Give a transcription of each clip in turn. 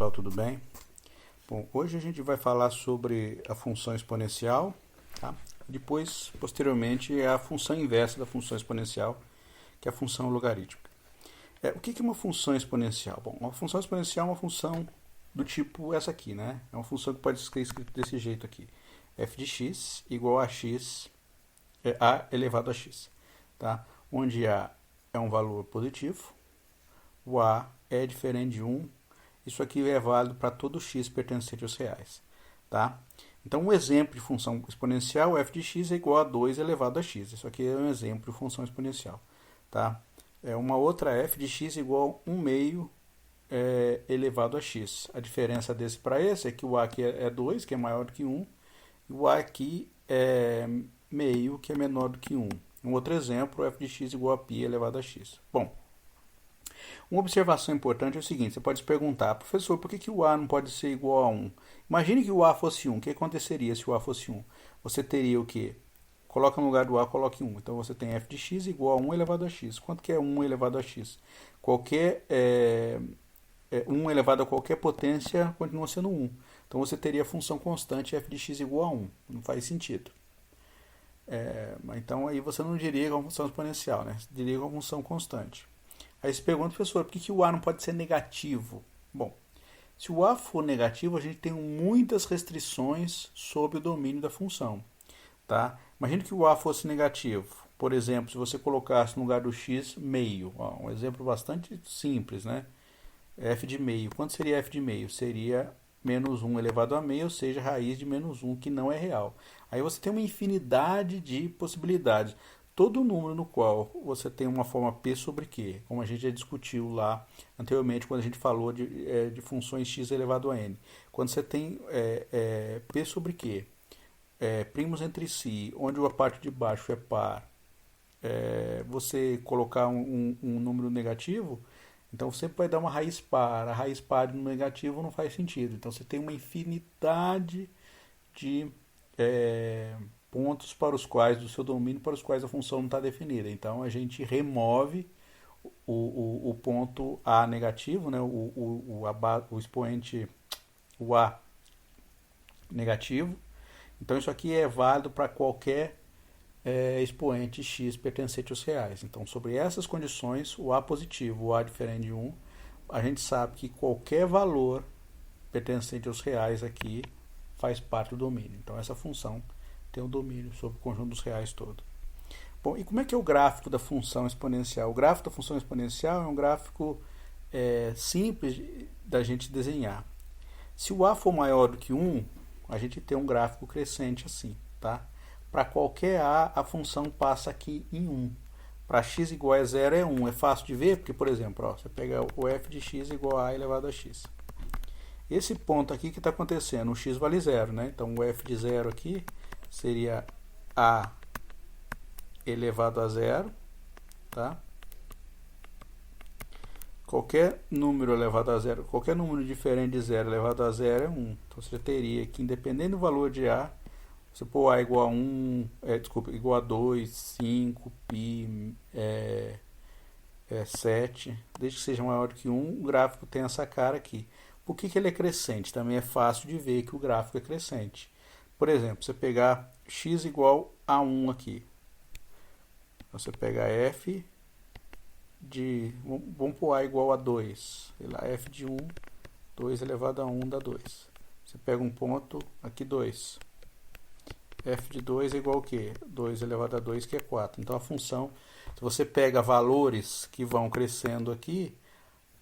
pessoal, tudo bem? Bom, hoje a gente vai falar sobre a função exponencial, tá? Depois, posteriormente, a função inversa da função exponencial, que é a função logarítmica. O que é uma função exponencial? Bom, uma função exponencial é uma função do tipo essa aqui, né? É uma função que pode ser escrita desse jeito aqui. f de x igual a x, a elevado a x, tá? Onde a é um valor positivo, o a é diferente de 1. Isso aqui é válido para todo x pertencente aos reais. Tá? Então, um exemplo de função exponencial, f de x é igual a 2 elevado a x. Isso aqui é um exemplo de função exponencial. Tá? Uma outra f de x igual a 1 meio elevado a x. A diferença desse para esse é que o a aqui é 2, que é maior do que 1, e o a aqui é meio, que é menor do que 1. Um outro exemplo, f de x igual a π elevado a x. Bom, uma observação importante é o seguinte, você pode se perguntar, professor, por que o a não pode ser igual a 1? Imagine que o a fosse 1, o que aconteceria se o a fosse 1? Você teria o quê? Coloca no lugar do a, coloque 1. Então você tem f de x igual a 1 elevado a x. Quanto que é 1 elevado a x? 1 elevado a qualquer potência continua sendo 1. Então você teria a função constante f de x igual a 1. Não faz sentido. Então aí você não diria que é uma função exponencial, né? Você diria que é uma função constante. Aí você pergunta, professor, por que o a não pode ser negativo? Bom, se o a for negativo, a gente tem muitas restrições sobre o domínio da função. Tá? Imagina que o a fosse negativo. Por exemplo, se você colocasse no lugar do x meio. Um exemplo bastante simples, né? F de meio. Quanto seria f de meio? Seria menos 1 elevado a meio, ou seja, raiz de menos 1, que não é real. Aí você tem uma infinidade de possibilidades. Todo número no qual você tem uma forma p sobre q, como a gente já discutiu lá anteriormente, quando a gente falou de funções x elevado a n. Quando você tem p sobre q, primos entre si, onde a parte de baixo é par, você colocar um número negativo, então sempre vai dar uma raiz par. A raiz par de número negativo não faz sentido. Então você tem uma infinidade de pontos para os quais, do seu domínio, para os quais a função não está definida. Então a gente remove o ponto a negativo, né, o expoente, o a negativo. Então isso aqui é válido para qualquer expoente x pertencente aos reais. Então, sobre essas condições, o a positivo, o a diferente de 1, a gente sabe que qualquer valor pertencente aos reais aqui faz parte do domínio. Então, essa função tem o domínio sobre o conjunto dos reais todo. Bom, e como é que é o gráfico da função exponencial? O gráfico da função exponencial é um gráfico simples da gente desenhar. Se o a for maior do que 1, a gente tem um gráfico crescente assim, tá? Para qualquer a função passa aqui em 1. Para x igual a 0 é 1. É fácil de ver, porque, por exemplo, você pega o f de x igual a elevado a x. Esse ponto aqui que está acontecendo, o x vale 0, né? Então, o f de 0 aqui seria a elevado a 0, tá? Qualquer número elevado a 0, qualquer número diferente de 0 elevado a 0 é 1. Então, você teria que, independente do valor de a, você pôr a igual a 1, igual a 2, 5, π, 7, desde que seja maior do que 1, o gráfico tem essa cara aqui. Por que ele é crescente? Também é fácil de ver que o gráfico é crescente. Por exemplo, você pegar x igual a 1 aqui. Você pega f de... Vamos pôr a igual a 2. F de 1, 2 elevado a 1 dá 2. Você pega um ponto, aqui 2. F de 2 é igual a quê? 2 elevado a 2, que é 4. Então, a função, se você pega valores que vão crescendo aqui,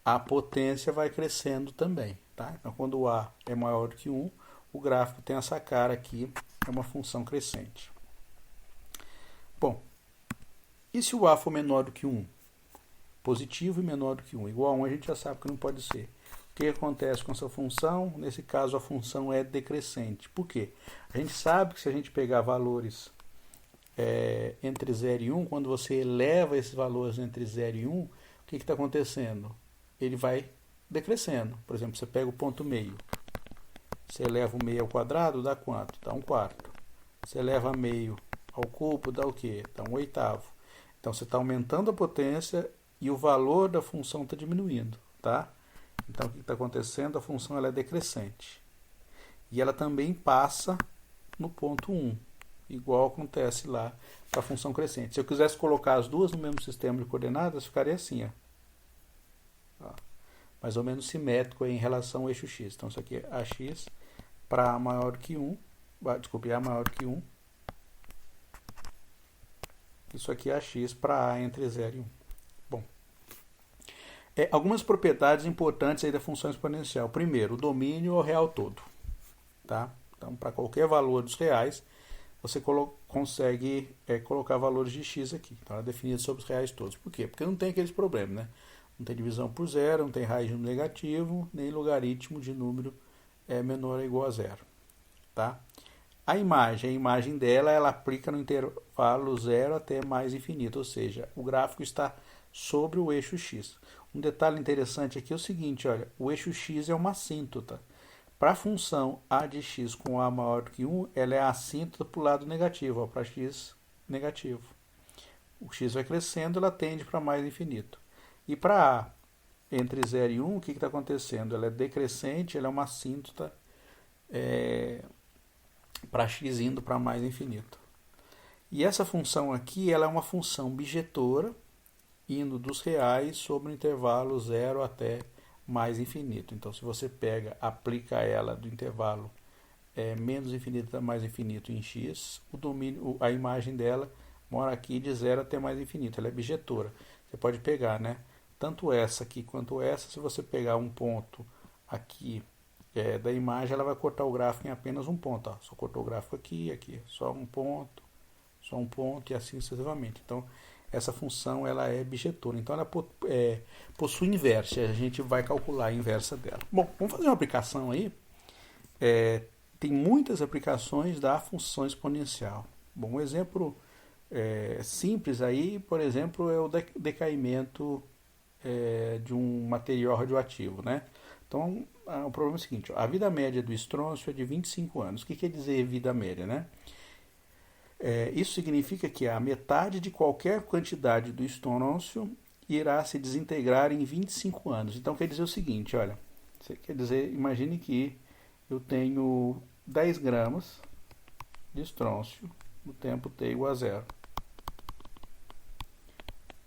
a potência vai crescendo também. Tá? Então, quando o a é maior do que 1, o gráfico tem essa cara aqui, é uma função crescente. Bom, e se o a for menor do que 1? Positivo e menor do que 1. Igual a 1 a gente já sabe que não pode ser. O que acontece com essa função? Nesse caso, a função é decrescente. Por quê? A gente sabe que se a gente pegar valores entre 0 e 1, quando você eleva esses valores entre 0 e 1, o que está acontecendo? Ele vai decrescendo. Por exemplo, você pega o ponto meio. Você eleva o meio ao quadrado, dá quanto? Dá 1/4. Você eleva meio ao cubo, dá o quê? Dá 1/8. Então, você está aumentando a potência e o valor da função está diminuindo. Tá? Então, o que está acontecendo? A função ela é decrescente. E ela também passa no ponto 1, igual acontece lá para a função crescente. Se eu quisesse colocar as duas no mesmo sistema de coordenadas, ficaria assim, ó. Mais ou menos simétrico aí em relação ao eixo x. Então, isso aqui é ax para a maior que 1. Desculpe, a maior que 1. Isso aqui é ax para a entre 0 e 1. Bom, algumas propriedades importantes aí da função exponencial. Primeiro, o domínio ao real todo. Tá? Então, para qualquer valor dos reais, você consegue colocar valores de x aqui. Então, ela é definida sobre os reais todos. Por quê? Porque não tem aqueles problemas, né? Não tem divisão por zero, não tem raiz de número negativo, nem logaritmo de número menor ou igual a zero. Tá? A imagem dela, ela aplica no intervalo zero até mais infinito, ou seja, o gráfico está sobre o eixo x. Um detalhe interessante aqui é o seguinte, olha, o eixo x é uma assíntota. Para a função a de x com a maior que 1, ela é assíntota para o lado negativo, para x negativo. O x vai crescendo, ela tende para mais infinito. E para a entre 0 e 1, o que está acontecendo? Ela é decrescente, ela é uma assíntota para x indo para mais infinito. E essa função aqui, ela é uma função bijetora, indo dos reais sobre o intervalo 0 até mais infinito. Então, se você aplica ela do intervalo menos infinito a mais infinito em x, a imagem dela mora aqui de 0 até mais infinito. Ela é bijetora. Você pode pegar, né? Tanto essa aqui quanto essa, se você pegar um ponto aqui da imagem, ela vai cortar o gráfico em apenas um ponto. Ó. Só cortou o gráfico aqui, só um ponto e assim sucessivamente. Então, essa função ela é bijetora. Então, ela possui inversa. A gente vai calcular a inversa dela. Bom, vamos fazer uma aplicação aí. Tem muitas aplicações da função exponencial. Bom, um exemplo simples aí, por exemplo, é o decaimento de um material radioativo, né? Então, o problema é o seguinte, a vida média do estrôncio é de 25 anos. O que quer dizer vida média, né? Isso significa que a metade de qualquer quantidade do estrôncio irá se desintegrar em 25 anos. Então, quer dizer o seguinte, olha, quer dizer, imagine que eu tenho 10 gramas de estrôncio no tempo t igual a 0.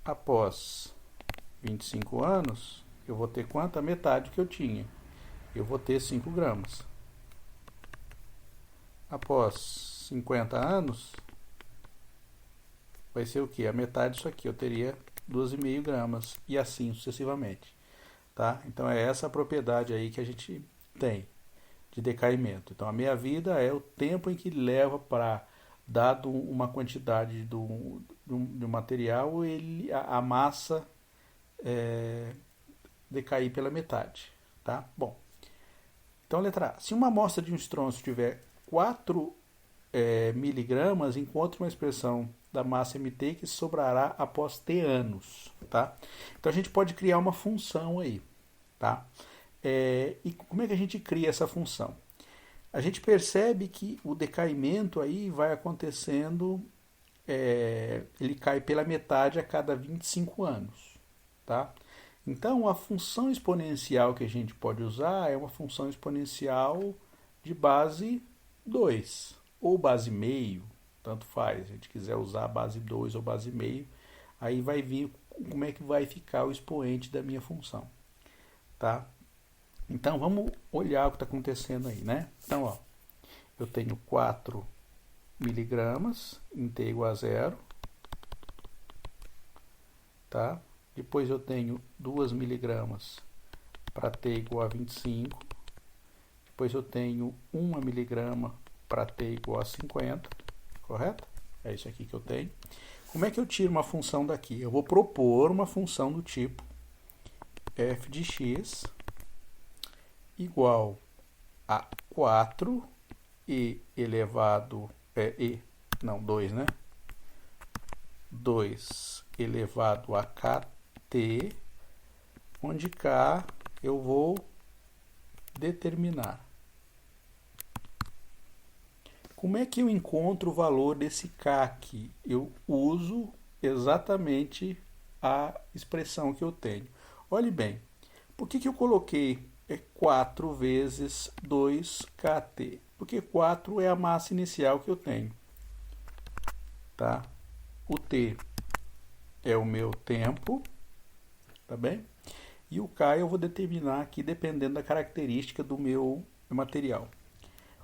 Após 25 anos, eu vou ter quanto? A metade que eu tinha. Eu vou ter 5 gramas. Após 50 anos, vai ser o quê? A metade disso aqui. Eu teria 12,5 gramas. E assim sucessivamente. Tá? Então, é essa a propriedade aí que a gente tem de decaimento. Então, a meia-vida é o tempo em que leva para, dado uma quantidade de um material, a massa decair pela metade. Tá? Bom, então, letra A. Se uma amostra de um estrôncio tiver 4 miligramas, encontre uma expressão da massa MT que sobrará após T anos. Tá? Então, a gente pode criar uma função aí. Tá? E como é que a gente cria essa função? A gente percebe que o decaimento aí vai acontecendo, ele cai pela metade a cada 25 anos. Tá? Então, a função exponencial que a gente pode usar é uma função exponencial de base 2, ou base meio, tanto faz. Se a gente quiser usar base 2 ou base meio, aí vai vir como é que vai ficar o expoente da minha função. Tá? Então, vamos olhar o que está acontecendo aí, né? Então, ó, eu tenho 4 miligramas em t igual a 0. Tá? Depois eu tenho 2 miligramas para t igual a 25. Depois eu tenho 1 miligrama para t igual a 50. Correto? É isso aqui que eu tenho. Como é que eu tiro uma função daqui? Eu vou propor uma função do tipo f de x igual a 4 e elevado... 2, né? 2 elevado a kt, onde k eu vou determinar. Como é que eu encontro o valor desse k aqui? Eu uso exatamente a expressão que eu tenho. Olhe bem, Por que eu coloquei 4 vezes 2kT? Porque 4 é a massa inicial que eu tenho. Tá? O T é o meu tempo, tá bem? E o K eu vou determinar aqui dependendo da característica do meu material.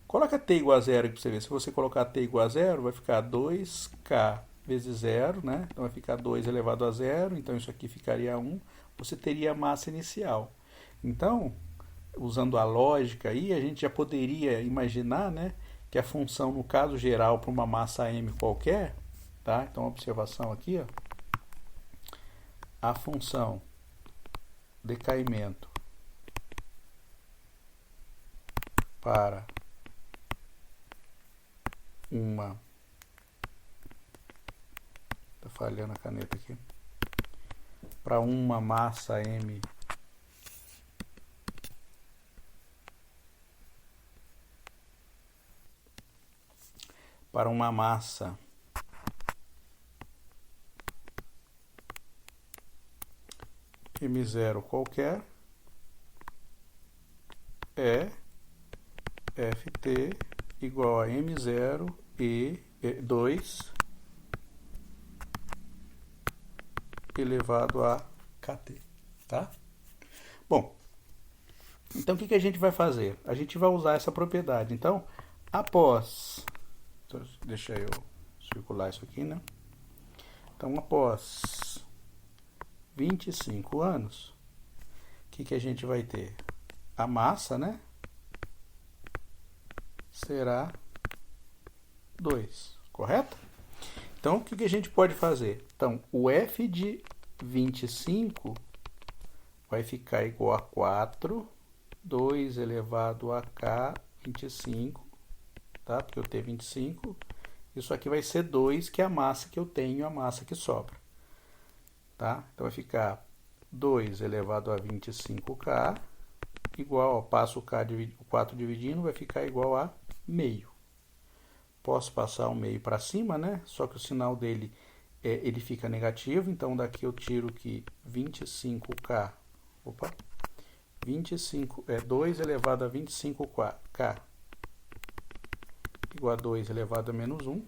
Coloca T igual a zero para você ver. Se você colocar T igual a zero, vai ficar 2K vezes zero, né? Então vai ficar 2 elevado a zero, então isso aqui ficaria 1. Você teria a massa inicial. Então, usando a lógica aí, a gente já poderia imaginar, né, que a função, no caso geral, para uma massa m qualquer, tá? Então, observação aqui, ó, a função decaimento para uma... Tá falhando a caneta aqui. Para uma massa m para uma massa m0 qualquer é Ft igual a m0 e 2 elevado a kt, tá? Bom, então o que a gente vai fazer? A gente vai usar essa propriedade. Então, após... Deixa eu circular isso aqui, né? Então, após 25 anos, o que a gente vai ter? A massa, né? Será 2, correto? Então, o que a gente pode fazer? Então, o f de 25 vai ficar igual a 4, 2 elevado a k, 25, tá? Porque eu tenho 25. Isso aqui vai ser 2, que é a massa que eu tenho, a massa que sobra. Tá? Então, vai ficar 2 elevado a 25k, igual, ó, passo o 4 dividindo, vai ficar igual a meio. Posso passar o meio para cima, né? Só que o sinal dele ele fica negativo, então daqui eu tiro que 25k, opa, 25 é 2 elevado a 25k igual a 2 elevado a menos 1.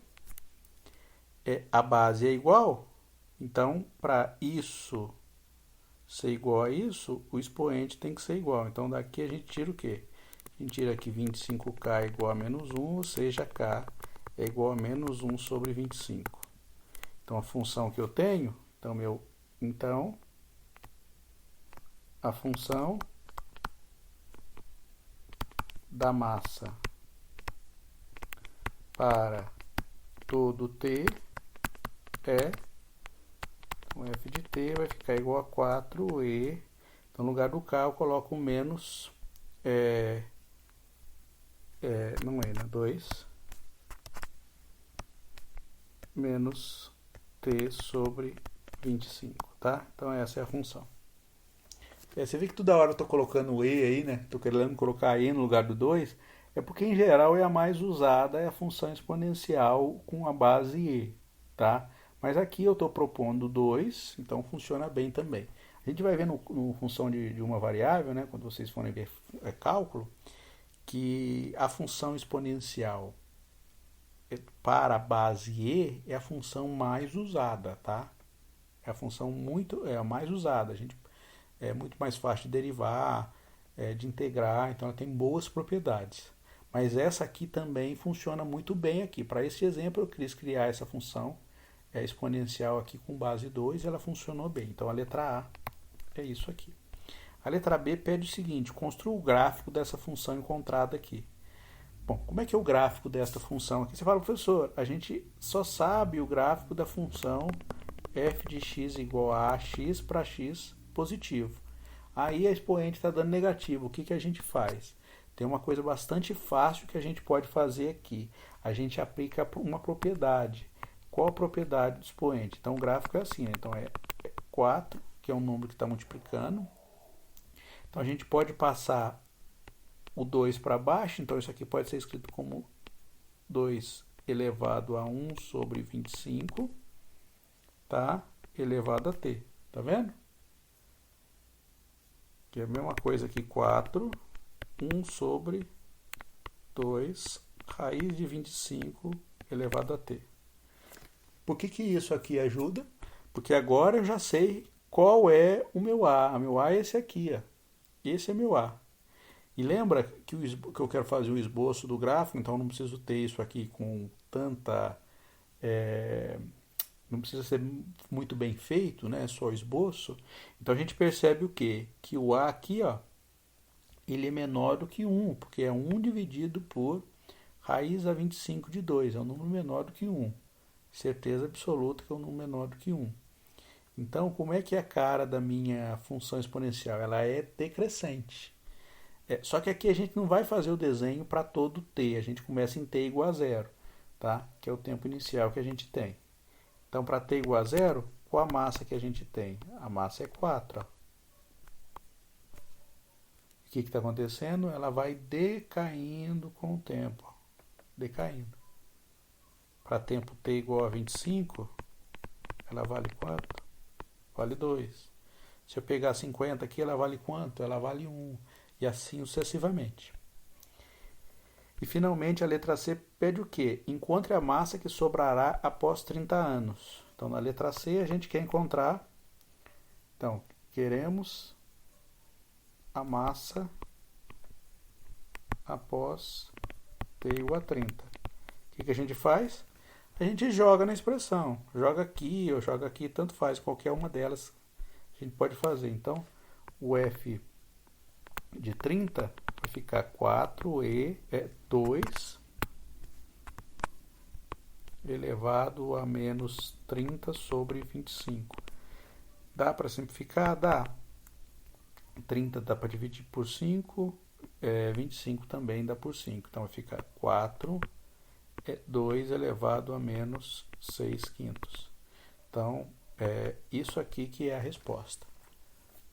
A base é igual, então para isso ser igual a isso, o expoente tem que ser igual. Então daqui a gente tira o quê? A gente tira aqui 25k igual a menos 1, ou seja, k é igual a menos 1 sobre 25. Então, a função que eu tenho, então a função da massa para todo t é, então, f de t vai ficar igual a 4e, então no lugar do k eu coloco menos, não é, né, 2, menos t sobre 25, tá? Então essa é a função. Você vê que toda hora eu estou colocando o e aí, né? Estou querendo colocar e no lugar do 2, é porque em geral é a mais usada, é a função exponencial com a base e, tá? Mas aqui eu estou propondo 2, então funciona bem também. A gente vai ver no função de uma variável, né? Quando vocês forem ver cálculo, que a função exponencial para a base e é a função mais usada, tá? É a função a mais usada. A gente é muito mais fácil de derivar, de integrar, então ela tem boas propriedades. Mas essa aqui também funciona muito bem aqui. Para esse exemplo eu quis criar essa função exponencial aqui com base 2, ela funcionou bem. Então a letra A é isso aqui. A letra B pede o seguinte: construa o gráfico dessa função encontrada aqui. Bom, como é que é o gráfico desta função aqui? Você fala, professor, a gente só sabe o gráfico da função f de x igual a x para x positivo. Aí a expoente está dando negativo. O que a gente faz? Tem uma coisa bastante fácil que a gente pode fazer aqui. A gente aplica uma propriedade. Qual a propriedade do expoente? Então o gráfico é assim, né? Então é 4, que é um número que está multiplicando. Então a gente pode passar o 2 para baixo, então isso aqui pode ser escrito como 2 elevado a 1 sobre 25, tá? Elevado a t, tá vendo? que é a mesma coisa que 4, 1 sobre 2, raiz de 25 elevado a t. Por que isso aqui ajuda? Porque agora eu já sei qual é o meu A. O meu A é esse aqui, ó. Esse é meu A. E lembra que eu quero fazer o esboço do gráfico, então eu não preciso ter isso aqui com tanta... não precisa ser muito bem feito, né? Só o esboço. Então a gente percebe o quê? Que o A aqui, ó, ele é menor do que 1, porque é 1 dividido por raiz a 25 de 2. É um número menor do que 1. Certeza absoluta que é um número menor do que 1. Então, como é que é a cara da minha função exponencial? Ela é decrescente. Só que aqui a gente não vai fazer o desenho para todo t. A gente começa em t igual a zero, tá? Que é o tempo inicial que a gente tem. Então, para t igual a zero, qual a massa que a gente tem? A massa é 4. Ó. O que está acontecendo? Ela vai decaindo com o tempo. Ó. Decaindo. Para tempo t igual a 25, ela vale 4. Vale 2. Se eu pegar 50 aqui, ela vale quanto? Ela vale 1. E assim sucessivamente. E finalmente a letra C pede o quê? Encontre a massa que sobrará após 30 anos. Então na letra C a gente quer encontrar, então queremos a massa após t igual a 30. O que a gente faz? A gente joga na expressão. Joga aqui ou joga aqui, tanto faz, qualquer uma delas a gente pode fazer. Então o f de 30 vai ficar 2 elevado a menos 30 sobre 25. Dá para simplificar? Dá. 30 dá para dividir por 5, 25 também dá por 5. Então vai ficar 2 elevado a menos 6 quintos. Então, isso aqui que é a resposta.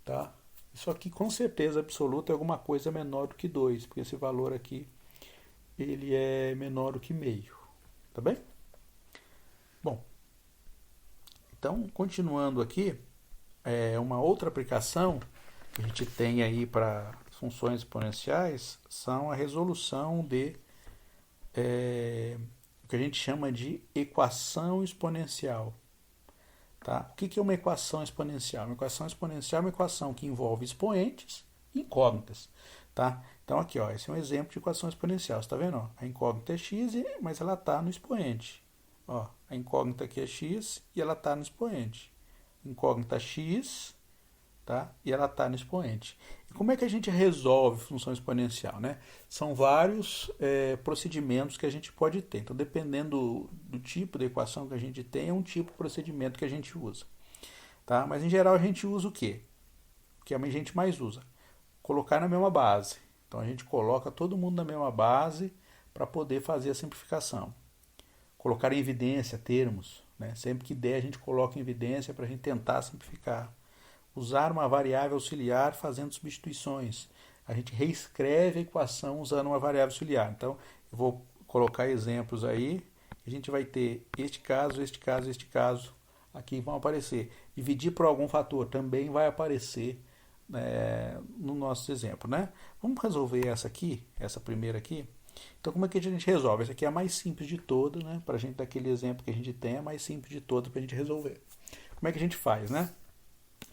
Tá? Isso aqui com certeza absoluta é alguma coisa menor do que 2, porque esse valor aqui ele é menor do que meio. Tá bem? Bom, então continuando aqui, uma outra aplicação que a gente tem aí para funções exponenciais são a resolução de o que a gente chama de equação exponencial. Tá? O que é uma equação exponencial? Uma equação exponencial é uma equação que envolve expoentes e incógnitas. Tá? Então aqui, ó, esse é um exemplo de equação exponencial. Você está vendo? Ó, a incógnita é x, mas ela está no expoente. Ó, a incógnita aqui é x e ela está no expoente. Incógnita x, tá? E ela está no expoente. E como é que a gente resolve função exponencial? Né? São vários procedimentos que a gente pode ter. Então, dependendo do tipo de equação que a gente tem, é um tipo de procedimento que a gente usa. Tá? Mas, em geral, a gente usa o quê? O que a gente mais usa? Colocar na mesma base. Então, a gente coloca todo mundo na mesma base para poder fazer a simplificação. Colocar em evidência termos. Né? Sempre que der, a gente coloca em evidência para a gente tentar simplificar. Usar uma variável auxiliar fazendo substituições. A gente reescreve a equação usando uma variável auxiliar. Então, eu vou colocar exemplos aí. A gente vai ter este caso, este caso, este caso. Aqui vão aparecer. Dividir por algum fator também vai aparecer no nosso exemplo. Né? Vamos resolver essa aqui, essa primeira aqui. Então, como é que a gente resolve? Essa aqui é a mais simples de todas, né? Para a gente, daquele exemplo que a gente tem, é a mais simples de todas para a gente resolver. Como é que a gente faz, né?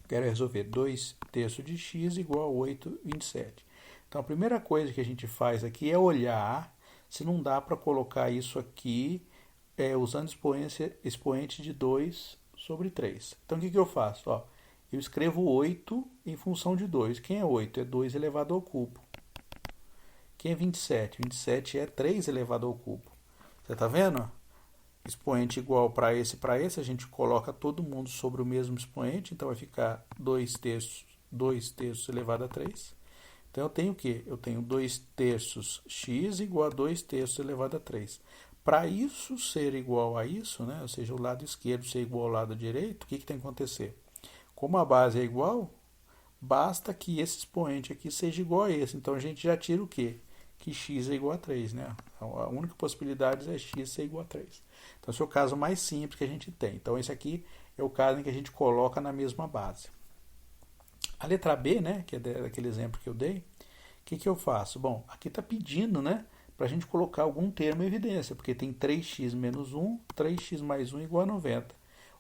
Quero resolver 2 terços de x igual a 8/27. Então, a primeira coisa que a gente faz aqui é olhar se não dá para colocar isso aqui usando expoente de 2 sobre 3. Então, o que eu faço? Ó, eu escrevo 8 em função de 2. Quem é 8? É 2 elevado ao cubo. Quem é 27? 27 é 3 elevado ao cubo. Você está vendo? Expoente igual para esse, a gente coloca todo mundo sobre o mesmo expoente, então vai ficar 2 terços elevado a 3. Então eu tenho o quê? Eu tenho 2 terços x igual a 2 terços elevado a 3. Para isso ser igual a isso, né, ou seja, o lado esquerdo ser igual ao lado direito, o que tem que acontecer? Como a base é igual, basta que esse expoente aqui seja igual a esse. Então a gente já tira o quê? Que x é igual a 3, né? Então, a única possibilidade é x ser igual a 3. Então, esse é o caso mais simples que a gente tem. Então, esse aqui é o caso em que a gente coloca na mesma base. A letra B, né, que é daquele exemplo que eu dei, o que eu faço? Bom, aqui está pedindo, né, para a gente colocar algum termo em evidência, porque tem 3x menos 1, 3x mais 1 igual a 90.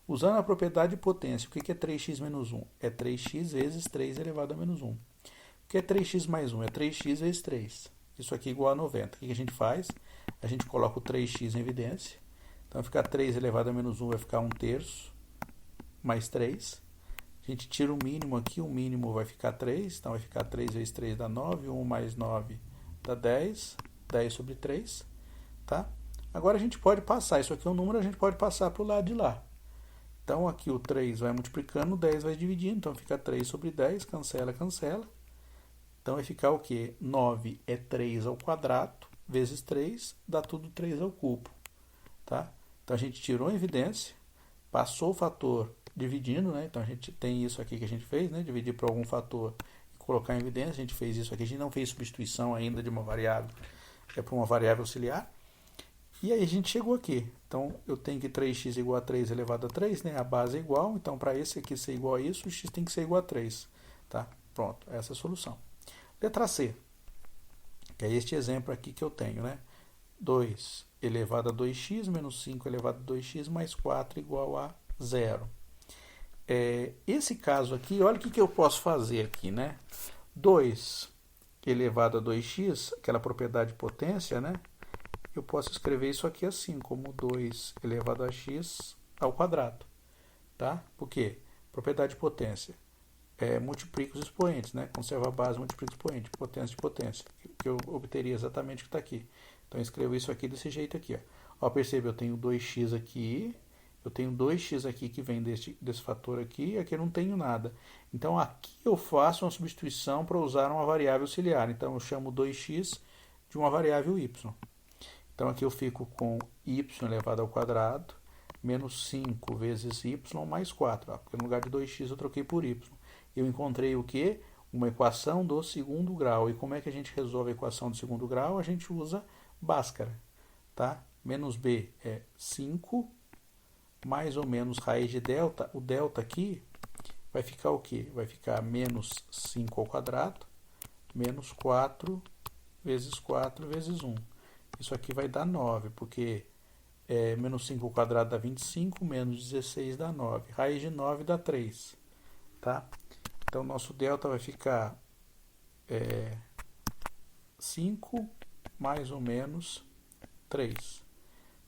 Usando a propriedade de potência, o que é 3x menos 1? É 3x vezes 3 elevado a menos 1. O que é 3x mais 1? É 3x vezes 3. Isso aqui é igual a 90. O que a gente faz? A gente coloca o 3x em evidência. Então, vai ficar 3 elevado a menos 1 vai ficar 1 terço, mais 3. A gente tira o mínimo aqui, o mínimo vai ficar 3. Então, vai ficar 3 vezes 3 dá 9. 1 mais 9 dá 10. 10 sobre 3. Tá? Agora, a gente pode passar. Isso aqui é um número, a gente pode passar para o lado de lá. Então, aqui o 3 vai multiplicando, o 10 vai dividindo. Então, fica 3 sobre 10. Cancela, cancela. Então, vai ficar o quê? 9 é 3 ao quadrado, vezes 3, dá tudo 3 ao cubo. Tá? Então, a gente tirou a evidência, passou o fator dividindo, né? Então, a gente tem isso aqui que a gente fez, né? Dividir por algum fator e colocar em evidência. A gente fez isso aqui, a gente não fez substituição ainda de uma variável, para uma variável auxiliar. E aí a gente chegou aqui. Então, eu tenho que 3x igual a 3 elevado a 3, né? A base é igual. Então, para esse aqui ser igual a isso, o x tem que ser igual a 3. Tá? Pronto, essa é a solução. Letra C, que é este exemplo aqui que eu tenho, né? 2 elevado a 2x menos 5 elevado a 2x mais 4 igual a 0. Esse caso aqui, olha o que eu posso fazer aqui, né? 2 elevado a 2x, aquela propriedade de potência, né? Eu posso escrever isso aqui assim, como 2 elevado a x ao quadrado. Tá? Por quê? Propriedade de potência. Multiplica os expoentes, né? Conserva a base, multiplica o expoente, potência de potência, que eu obteria exatamente o que está aqui. Então, eu escrevo isso aqui desse jeito aqui. Ó, percebe, eu tenho 2x aqui, eu tenho 2x aqui que vem desse fator aqui, e aqui eu não tenho nada. Então, aqui eu faço uma substituição para usar uma variável auxiliar. Então, eu chamo 2x de uma variável y. Então, aqui eu fico com y elevado ao quadrado, menos 5 vezes y mais 4. Ó, porque no lugar de 2x eu troquei por y. Eu encontrei o quê? Uma equação do segundo grau. E como é que a gente resolve a equação do segundo grau? A gente usa Bhaskara. Tá? Menos b é 5, mais ou menos raiz de delta. O delta aqui vai ficar o quê? Vai ficar menos 5 ao quadrado, menos 4 vezes 4 vezes 1. Isso aqui vai dar 9, porque menos 5 ao quadrado dá 25, menos 16 dá 9. Raiz de 9 dá 3. Tá? Então, nosso delta vai ficar 5 mais ou menos 3.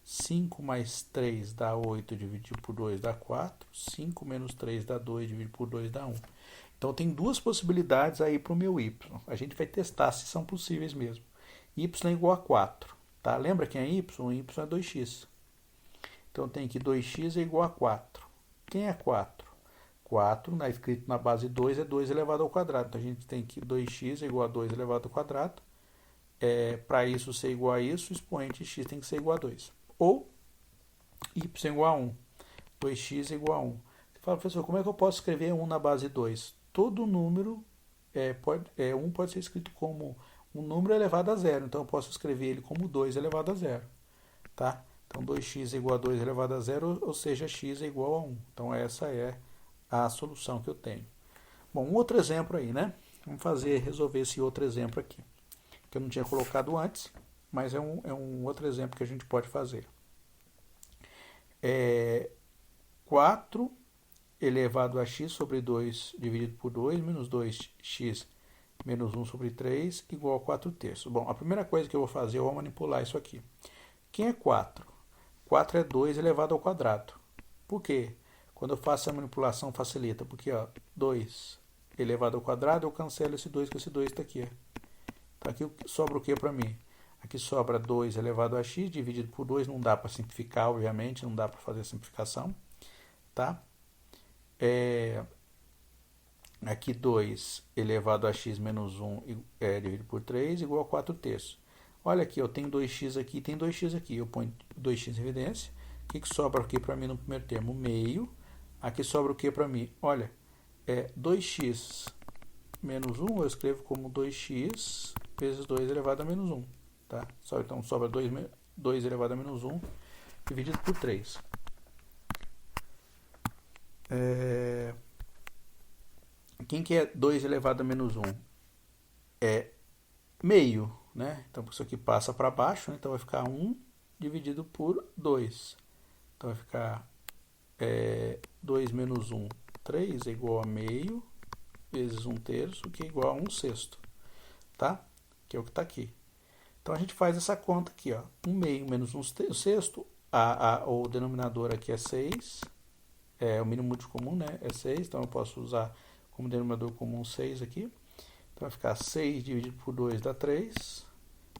5 mais 3 dá 8, dividido por 2 dá 4. 5 menos 3 dá 2, dividido por 2 dá 1. Então, tem duas possibilidades aí para o meu y. A gente vai testar se são possíveis mesmo. Y é igual a 4. Tá? Lembra quem é y? Y é 2x. Então, tem que 2x é igual a 4. Quem é 4? 4, escrito na base 2, é 2 elevado ao quadrado. Então, a gente tem que 2x é igual a 2 elevado ao quadrado. Para isso ser igual a isso, o expoente x tem que ser igual a 2. Ou y é igual a 1. 2x é igual a 1. Você fala, professor, como é que eu posso escrever 1 na base 2? Todo número, 1 pode ser escrito como um número elevado a 0. Então, eu posso escrever ele como 2 elevado a 0. Tá? Então, 2x é igual a 2 elevado a 0, ou seja, x é igual a 1. Então, essa é a solução que eu tenho. Bom, um outro exemplo aí, né? Vamos resolver esse outro exemplo aqui, que eu não tinha colocado antes, mas é um outro exemplo que a gente pode fazer. 4 elevado a x sobre 2 dividido por 2, menos 2x menos 1 sobre 3, igual a 4 terços. Bom, a primeira coisa que eu vou fazer, eu vou manipular isso aqui. Quem é 4? 4 é 2 elevado ao quadrado. Por quê? Quando eu faço a manipulação, facilita. Porque, 2 elevado ao quadrado, eu cancelo esse 2, que esse 2 está aqui. Então, aqui sobra o que para mim? Aqui sobra 2 elevado a x, dividido por 2. Não dá para simplificar, obviamente. Não dá para fazer a simplificação. Tá? Aqui 2 elevado a x menos 1 dividido por 3, igual a 4 terços. Olha aqui, eu tenho 2x aqui e tem 2x aqui. Eu ponho 2x em evidência. O que sobra aqui para mim no primeiro termo? Meio. Aqui sobra o que para mim? Olha, 2x menos 1, eu escrevo como 2x vezes 2 elevado a menos 1. Tá? Então, sobra 2 elevado a menos 1 dividido por 3. Quem que é 2 elevado a menos 1? É meio, né? Então isso aqui passa para baixo, né? Então vai ficar 1 dividido por 2. Então vai ficar 2 menos 1, 3 é igual a meio, vezes 1/3, que é igual a 1/6, tá? Que é o que está aqui. Então a gente faz essa conta aqui, ó. 1 meio menos 1/6, o denominador aqui é 6, o mínimo múltiplo comum, né? É 6, então eu posso usar como denominador comum 6 aqui. Então vai ficar 6 dividido por 2 dá 3,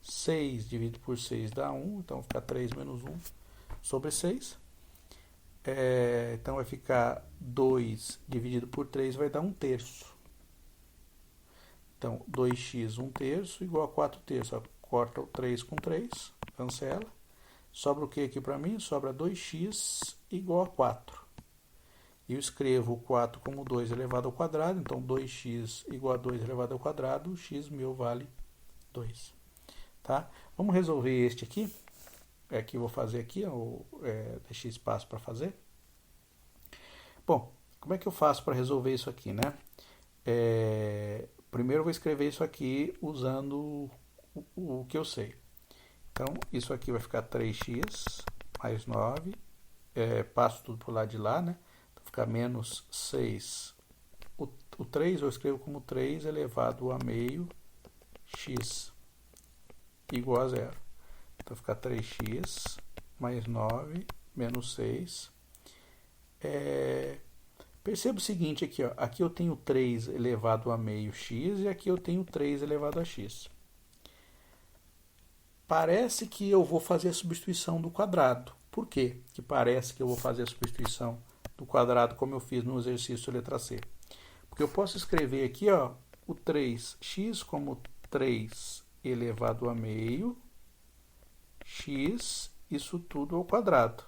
6 dividido por 6 dá 1, então vai ficar 3 menos 1 sobre 6. Então vai ficar 2 dividido por 3 vai dar 1/3. Então 2x 1/3 igual a 4/3. Corta o 3 com 3, cancela. Sobra o que aqui para mim? Sobra 2x igual a 4. E eu escrevo o 4 como 2 elevado ao quadrado. Então 2x igual a 2 elevado ao quadrado. O x meu vale 2. Tá? Vamos resolver este aqui. Aqui eu vou fazer aqui, deixei espaço para fazer. Bom, como é que eu faço para resolver isso aqui, né? Primeiro eu vou escrever isso aqui usando o que eu sei. Então, isso aqui vai ficar 3x mais 9. Passo tudo para o lado de lá, né? Então, fica menos 6. O 3 eu escrevo como 3 elevado a meio x igual a 0. Então, fica 3x mais 9 menos 6. Perceba o seguinte aqui, ó. Aqui eu tenho 3 elevado a meio x e aqui eu tenho 3 elevado a x. Parece que eu vou fazer a substituição do quadrado. Por quê que parece que eu vou fazer a substituição do quadrado como eu fiz no exercício letra C? Porque eu posso escrever aqui, ó, o 3x como 3 elevado a meio x, isso tudo ao quadrado.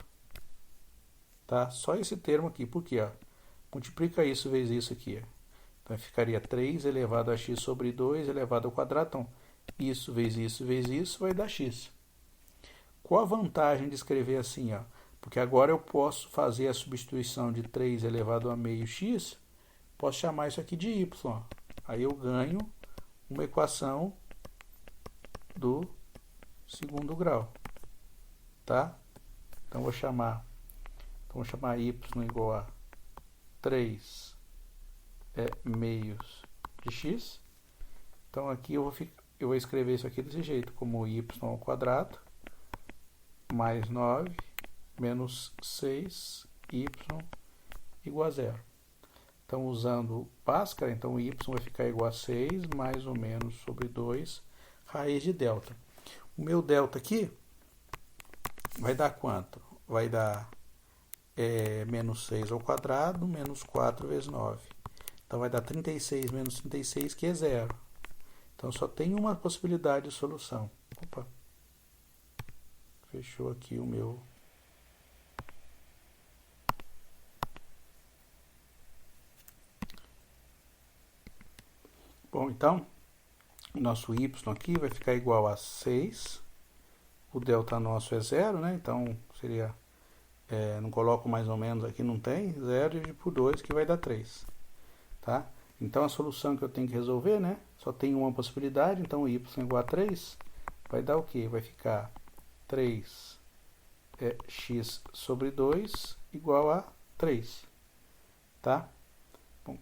Tá? Só esse termo aqui. Por quê? Ó? Multiplica isso vezes isso aqui. Então ficaria 3 elevado a x sobre 2 elevado ao quadrado. Então, isso vezes isso vai dar x. Qual a vantagem de escrever assim? Ó? Porque agora eu posso fazer a substituição de 3 elevado a meio x, posso chamar isso aqui de y. Ó. Aí eu ganho uma equação do segundo grau. Tá? Então vou chamar y igual a 3 meios de x. Então aqui eu vou escrever isso aqui desse jeito, como y ao quadrado mais 9 menos 6 y igual a 0. Então usando Bhaskara, então y vai ficar igual a 6 mais ou menos sobre 2 raiz de delta. O meu delta aqui vai dar quanto? Vai dar menos 6 ao quadrado menos 4 vezes 9. Então vai dar 36 menos 36, que é 0. Então só tem uma possibilidade de solução. Opa. Fechou aqui o meu. Bom, então, o nosso y aqui vai ficar igual a 6. O delta nosso é 0, né? Então seria, não coloco mais ou menos aqui, não tem, 0 dividido por 2, que vai dar 3. Tá? Então a solução que eu tenho que resolver, né? Só tem uma possibilidade, então y igual a 3 vai dar o quê? Vai ficar 3 x sobre 2 igual a 3. Tá? Bom,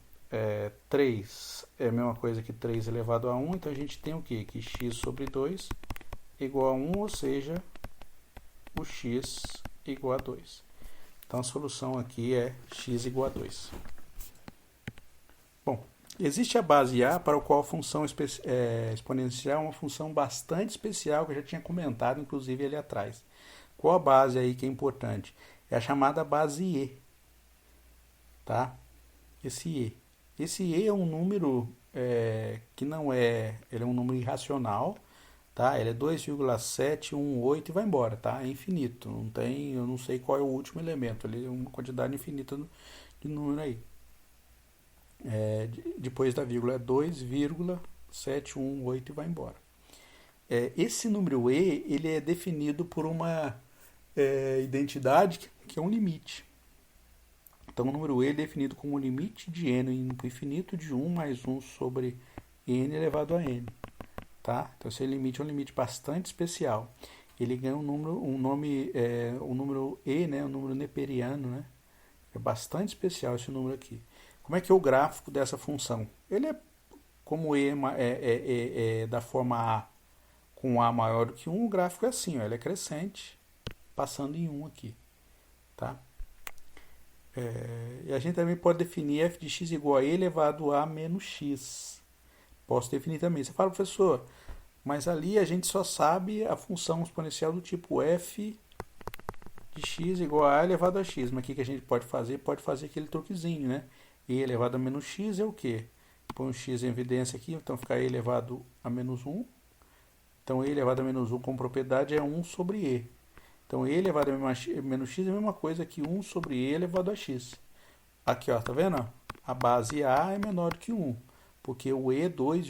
3 é a mesma coisa que 3 elevado a 1, então a gente tem o quê? Que x sobre 2 igual a 1, ou seja, o x igual a 2. Então a solução aqui é x igual a 2. Bom, existe a base A para o qual a função exponencial é uma função bastante especial, que eu já tinha comentado, inclusive, ali atrás. Qual a base aí que é importante? É a chamada base E. Tá? Esse E. Esse E é um número que não é... Ele é um número irracional, tá? Ele é 2,718 e vai embora, tá? É infinito. Não tem, eu não sei qual é o último elemento. Ele é uma quantidade infinita de número aí. Depois da vírgula é 2,718 e vai embora. Esse número E ele é definido por uma identidade que é um limite. Então, o número e é definido como o limite de n indo para o infinito de 1 mais 1 sobre n elevado a n. Tá? Então, esse limite é um limite bastante especial. Ele ganha o número e, né, o número neperiano, né? É bastante especial esse número aqui. Como é que é o gráfico dessa função? Ele é como e é da forma a com a maior do que 1, o gráfico é assim, ó, ele é crescente, passando em 1 aqui. Tá? E a gente também pode definir f de x igual a e elevado a menos x. Posso definir também. Você fala, professor, mas ali a gente só sabe a função exponencial do tipo f de x igual a elevado a x. Mas o que a gente pode fazer? Pode fazer aquele truquezinho, né? E elevado a menos x é o quê? Põe o x em evidência aqui, então fica e elevado a menos 1. Então, e elevado a menos 1 com propriedade é 1 sobre e. Então, e elevado a menos x é a mesma coisa que 1 sobre e elevado a x. Aqui, ó, tá vendo? A base a é menor do que 1, porque o e é 2,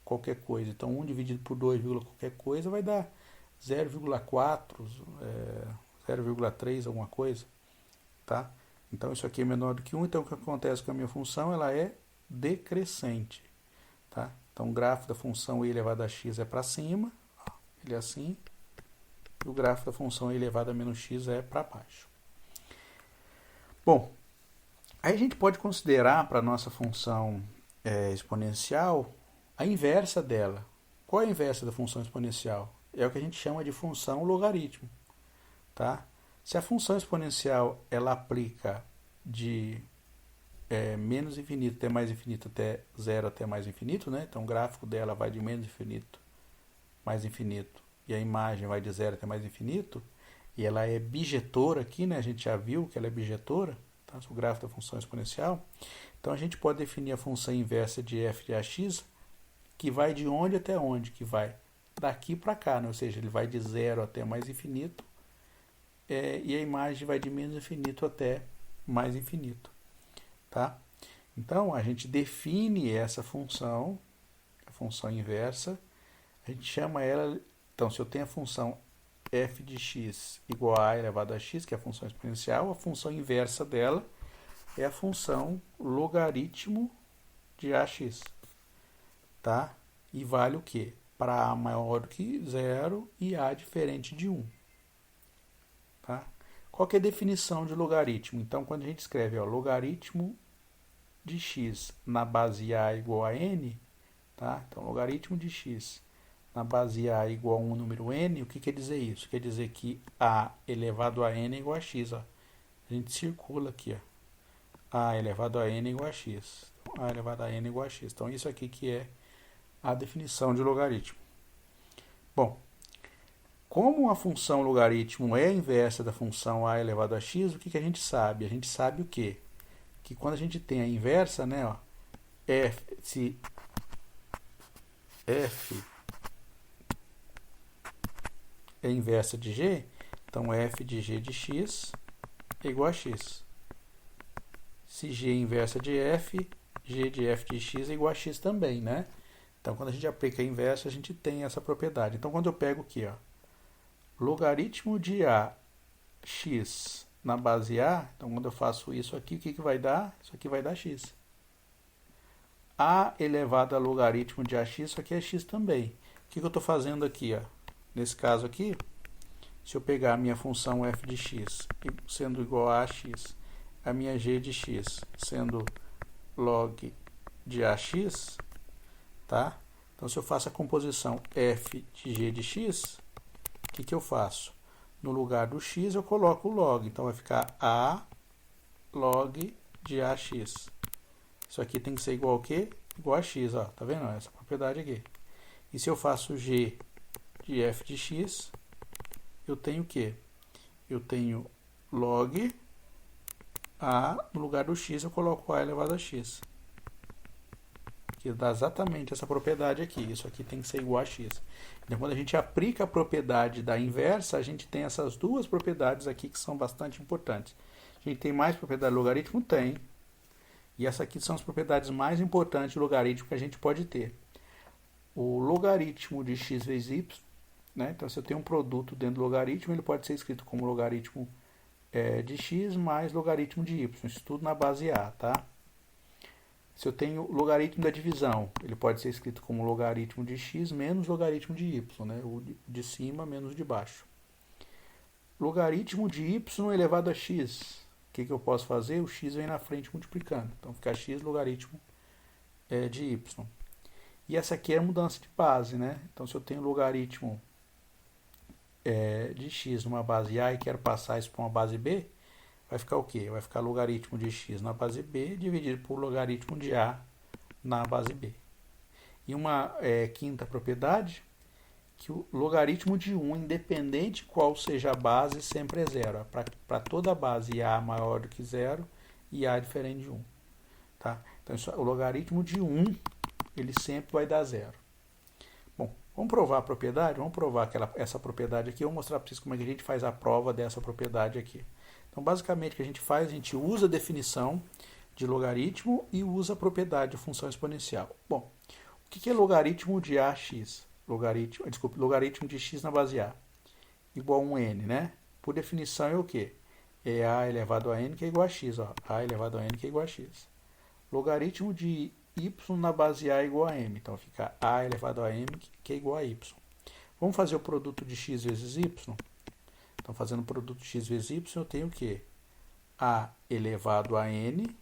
qualquer coisa. Então, 1 dividido por 2, qualquer coisa vai dar 0,4, 0,3, alguma coisa. Tá? Então, isso aqui é menor do que 1. Então, o que acontece com a minha função? Ela é decrescente. Tá? Então, o gráfico da função e elevado a x é para cima, ó, ele é assim, e o gráfico da função e elevado a menos x é para baixo. Bom, aí a gente pode considerar para a nossa função exponencial a inversa dela. Qual é a inversa da função exponencial? É o que a gente chama de função logaritmo. Tá? Se a função exponencial ela aplica de menos infinito até mais infinito até zero até mais infinito, né? Então o gráfico dela vai de menos infinito mais infinito e a imagem vai de zero até mais infinito, e ela é bijetora aqui, né? A gente já viu que ela é bijetora, tá? O gráfico da função exponencial. Então a gente pode definir a função inversa de f de ax, que vai de onde até onde? Que vai daqui para cá, né? Ou seja, ele vai de zero até mais infinito, e a imagem vai de menos infinito até mais infinito. Tá? Então, a gente define essa função, a função inversa, a gente chama ela, então, se eu tenho a função f de x igual a elevado a x, que é a função exponencial, a função inversa dela é a função logaritmo de ax. Tá? E vale o quê? Para a maior do que zero e a diferente de 1. Tá? Qual que é a definição de logaritmo? Então, quando a gente escreve logaritmo de x na base a igual a n, tá? Então, logaritmo de x na base a igual a um número n, o que quer dizer isso? Quer dizer que a elevado a n é igual a x. Ó. A gente circula aqui. Ó. A elevado a n é igual a x. Então, a elevado a n é igual a x. Então, isso aqui que é a definição de logaritmo. Bom, como a função logaritmo é a inversa da função a elevado a x, o que a gente sabe? A gente sabe o quê? Que quando a gente tem a inversa, né, ó, se f é inversa de g, então f de g de x é igual a x. Se g é inversa de f, g de f de x é igual a x também, né? Então, quando a gente aplica a inversa, a gente tem essa propriedade. Então, quando eu pego aqui, ó, logaritmo de a x na base a, então quando eu faço isso aqui, o que vai dar? Isso aqui vai dar x. A elevado a logaritmo de ax, isso aqui é x também. O que eu estou fazendo aqui? Ó? Nesse caso aqui, se eu pegar a minha função f de x sendo igual a ax, a minha g de x sendo log de ax, tá? Então, se eu faço a composição f de g de x, o que eu faço? No lugar do x, eu coloco o log. Então, vai ficar a log de ax. Isso aqui tem que ser igual ao quê? Igual a x, ó. Tá vendo? Essa propriedade aqui. E se eu faço g de f de x, eu tenho o quê? Eu tenho log a, no lugar do x, eu coloco a elevado a x. Que dá exatamente essa propriedade aqui. Isso aqui tem que ser igual a x. Então, quando a gente aplica a propriedade da inversa, a gente tem essas duas propriedades aqui que são bastante importantes. A gente tem mais propriedade do logaritmo? Tem. E essas aqui são as propriedades mais importantes do logaritmo que a gente pode ter. O logaritmo de x vezes y, né? Então, se eu tenho um produto dentro do logaritmo, ele pode ser escrito como logaritmo de x mais logaritmo de y. Isso tudo na base A, tá? Se eu tenho logaritmo da divisão, ele pode ser escrito como logaritmo de x menos logaritmo de y, né? O de cima menos o de baixo. Logaritmo de y elevado a x. O que eu posso fazer? O x vem na frente multiplicando. Então fica x logaritmo de y. E essa aqui é a mudança de base, né? Então se eu tenho logaritmo de x numa base A e quero passar isso para uma base B, vai ficar o quê? Vai ficar logaritmo de x na base B dividido por logaritmo de A na base B. E uma quinta propriedade, que o logaritmo de 1, independente qual seja a base, sempre é zero. Para toda base A maior do que zero e A diferente de 1. Tá? Então o logaritmo de 1, ele sempre vai dar zero. Bom, vamos provar a propriedade? Vamos provar essa propriedade aqui. Eu vou mostrar para vocês como é que a gente faz a prova dessa propriedade aqui. Então, basicamente, o que a gente faz, a gente usa a definição de logaritmo e usa a propriedade de função exponencial. Bom, o que é logaritmo de AX? Logaritmo de x na base A. Igual a 1n, né? Por definição é o quê? É a elevado a n que é igual a x. Ó. A elevado a n que é igual a x. Logaritmo de y na base A é igual a m. Então, fica a elevado a m que é igual a y. Vamos fazer o produto de x vezes y? Então, fazendo o produto de x vezes y, eu tenho o quê? A elevado a n,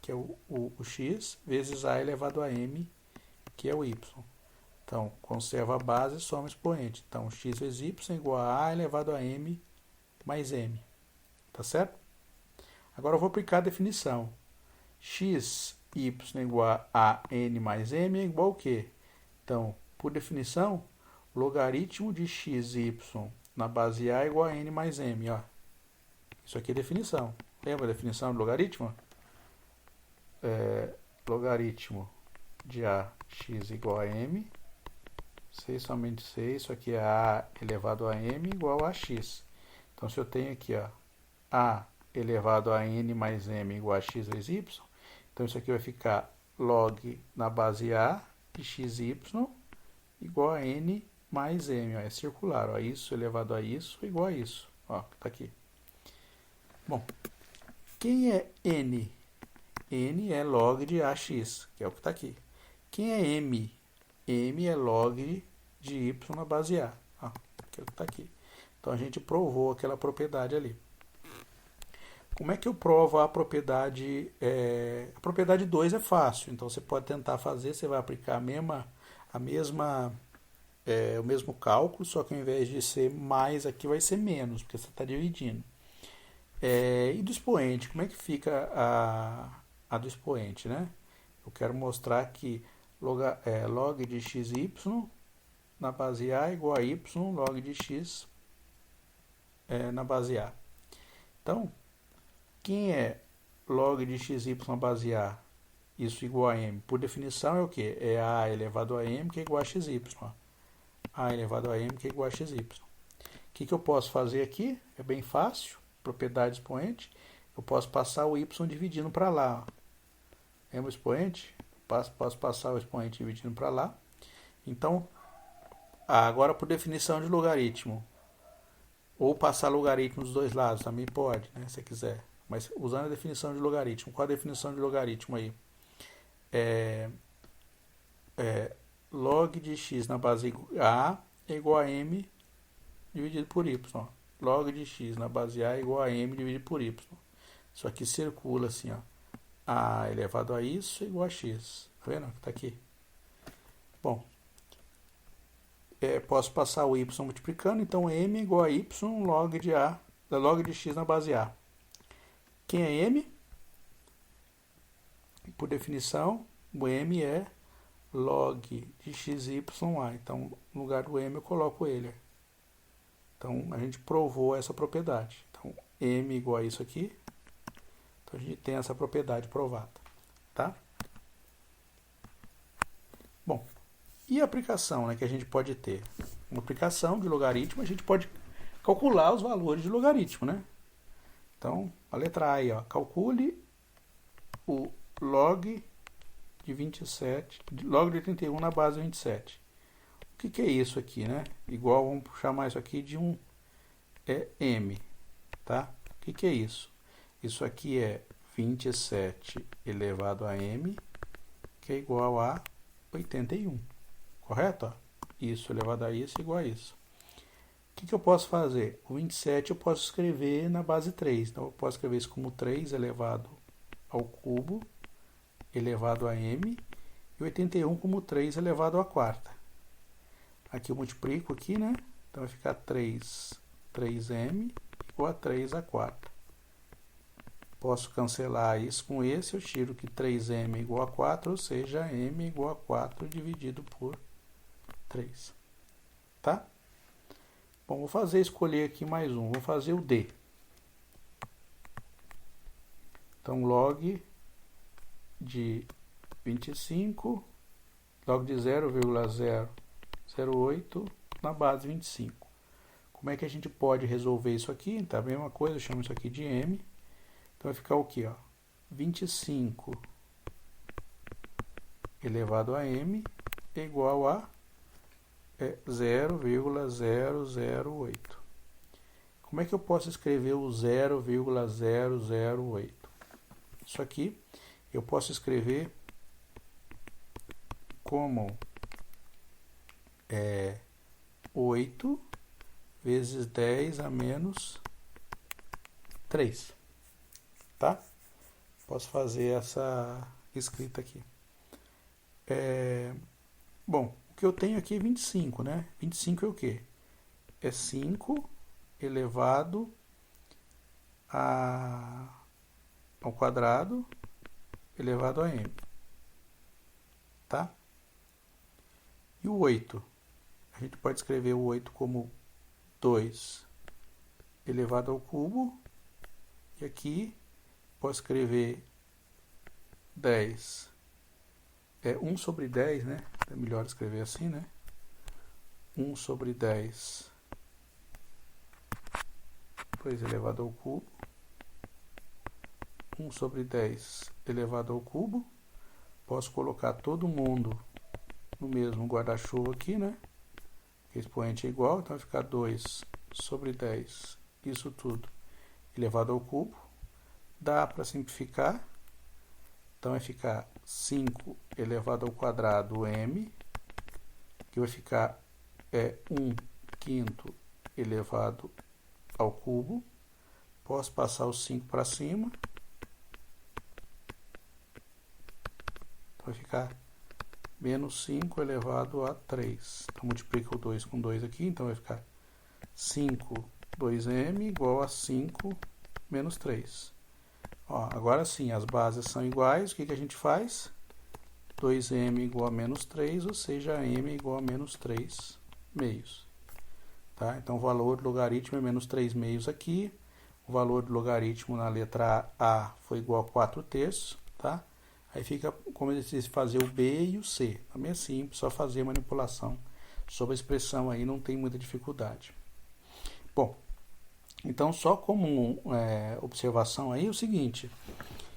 que é o x, vezes a elevado a m, que é o y. Então, conserva a base e soma o expoente. Então, x vezes y é igual a elevado a m mais m. Tá certo? Agora, eu vou aplicar a definição. X, y é igual a n mais m é igual ao quê? Então, por definição, logaritmo de x, y na base A é igual a n mais m. Ó. Isso aqui é definição. Lembra a definição do logaritmo? Logaritmo de ax igual a m. 6 somente 6. Isso aqui é a elevado a m igual a x. Então, se eu tenho aqui ó, a elevado a n mais m igual a x vezes y, então isso aqui vai ficar log na base A de xy igual a n mais m, ó, é circular, ó, isso elevado a isso igual a isso, ó, tá aqui. Bom, quem é n? N é log de ax, que é o que está aqui. Quem é m? M é log de y na base A, ó, que é o que está aqui. Então a gente provou aquela propriedade ali. Como é que eu provo a propriedade? A propriedade 2 é fácil, então você pode tentar fazer, você vai aplicar o mesmo cálculo, só que ao invés de ser mais aqui vai ser menos, porque você está dividindo. E do expoente, como é que fica a do expoente, né? Eu quero mostrar que log de xy na base A igual a y log de x na base A. Então, quem é log de xy na base A? Isso igual a m. Por definição é o quê? É a elevado a m que é igual a xy. Ó. A elevado a m que é igual a xy. O que eu posso fazer aqui? É bem fácil. Propriedade expoente. Eu posso passar o y dividindo para lá. Ó. Lembra o expoente? Posso passar o expoente dividindo para lá. Então, agora por definição de logaritmo. Ou passar logaritmo dos dois lados, também pode, né, se quiser. Mas usando a definição de logaritmo. Qual a definição de logaritmo aí? Log de x na base A é igual a m dividido por y. Ó. Log de x na base A é igual a m dividido por y. Isso aqui circula assim, ó. A elevado a isso é igual a x. Tá vendo? Tá aqui. Bom, posso passar o y multiplicando, então m é igual a y log de x na base A. Quem é m? Por definição, o m é log de xy a. Então, no lugar do m eu coloco ele. Então, a gente provou essa propriedade. Então, m igual a isso aqui. Então, a gente tem essa propriedade provada. Tá? Bom, e a aplicação, né, que a gente pode ter? Uma aplicação de logaritmo, a gente pode calcular os valores de logaritmo, né? Então, a letra A aí, ó, calcule o log de 27, log de 31 na base 27. O que é isso aqui, né? Igual, vamos chamar isso aqui de um m, tá? O que é isso? Isso aqui é 27 elevado a m, que é igual a 81. Correto? Ó? Isso elevado a isso é igual a isso. O que eu posso fazer? O 27 eu posso escrever na base 3. Então, eu posso escrever isso como 3 elevado ao cubo elevado a m e 81 como 3 elevado à quarta. Aqui eu multiplico aqui, né? Então vai ficar 3m igual a 3 à quarta. Posso cancelar isso com esse, eu tiro que 3m é igual a 4, ou seja, m é igual a 4 dividido por 3. Tá? Bom, vou escolher aqui mais um. Vou fazer o D. Então, log de 25, log de 0,008 na base 25. Como é que a gente pode resolver isso aqui? Então, a mesma coisa, eu chamo isso aqui de m. Então, vai ficar o quê? Ó? 25 elevado a m é igual a 0,008. Como é que eu posso escrever o 0,008? Isso aqui eu posso escrever como 8 vezes 10 a menos 3. Tá? Posso fazer essa escrita aqui. Bom, o que eu tenho aqui é 25, né? 25 é o quê? É 5 elevado ao quadrado elevado a m. Tá? E o 8? A gente pode escrever o 8 como 2 elevado ao cubo. E aqui posso escrever 10. É 1 sobre 10, né? É melhor escrever assim, né? 1 sobre 10, 2 elevado ao cubo. 1 sobre 10 elevado ao cubo. Posso colocar todo mundo no mesmo guarda-chuva aqui, né? O expoente é igual, então vai ficar 2 sobre 10, isso tudo elevado ao cubo. Dá para simplificar. Então vai ficar 5 elevado ao quadrado m, que vai ficar 1 quinto elevado ao cubo. Posso passar o 5 para cima. Então vai ficar menos 5 elevado a 3. Então multiplica o 2 com 2 aqui, então vai ficar 5 2m igual a 5 menos 3. Ó, agora sim, as bases são iguais, o que a gente faz? 2m igual a menos 3, ou seja, m é igual a menos 3 meios. Tá? Então, o valor do logaritmo é menos 3 meios aqui. O valor do logaritmo na letra A foi igual a 4 terços. Tá? Aí fica como se fazer o B e o C. Também é simples, só fazer manipulação sobre a expressão aí, não tem muita dificuldade. Bom, então só como observação aí é o seguinte.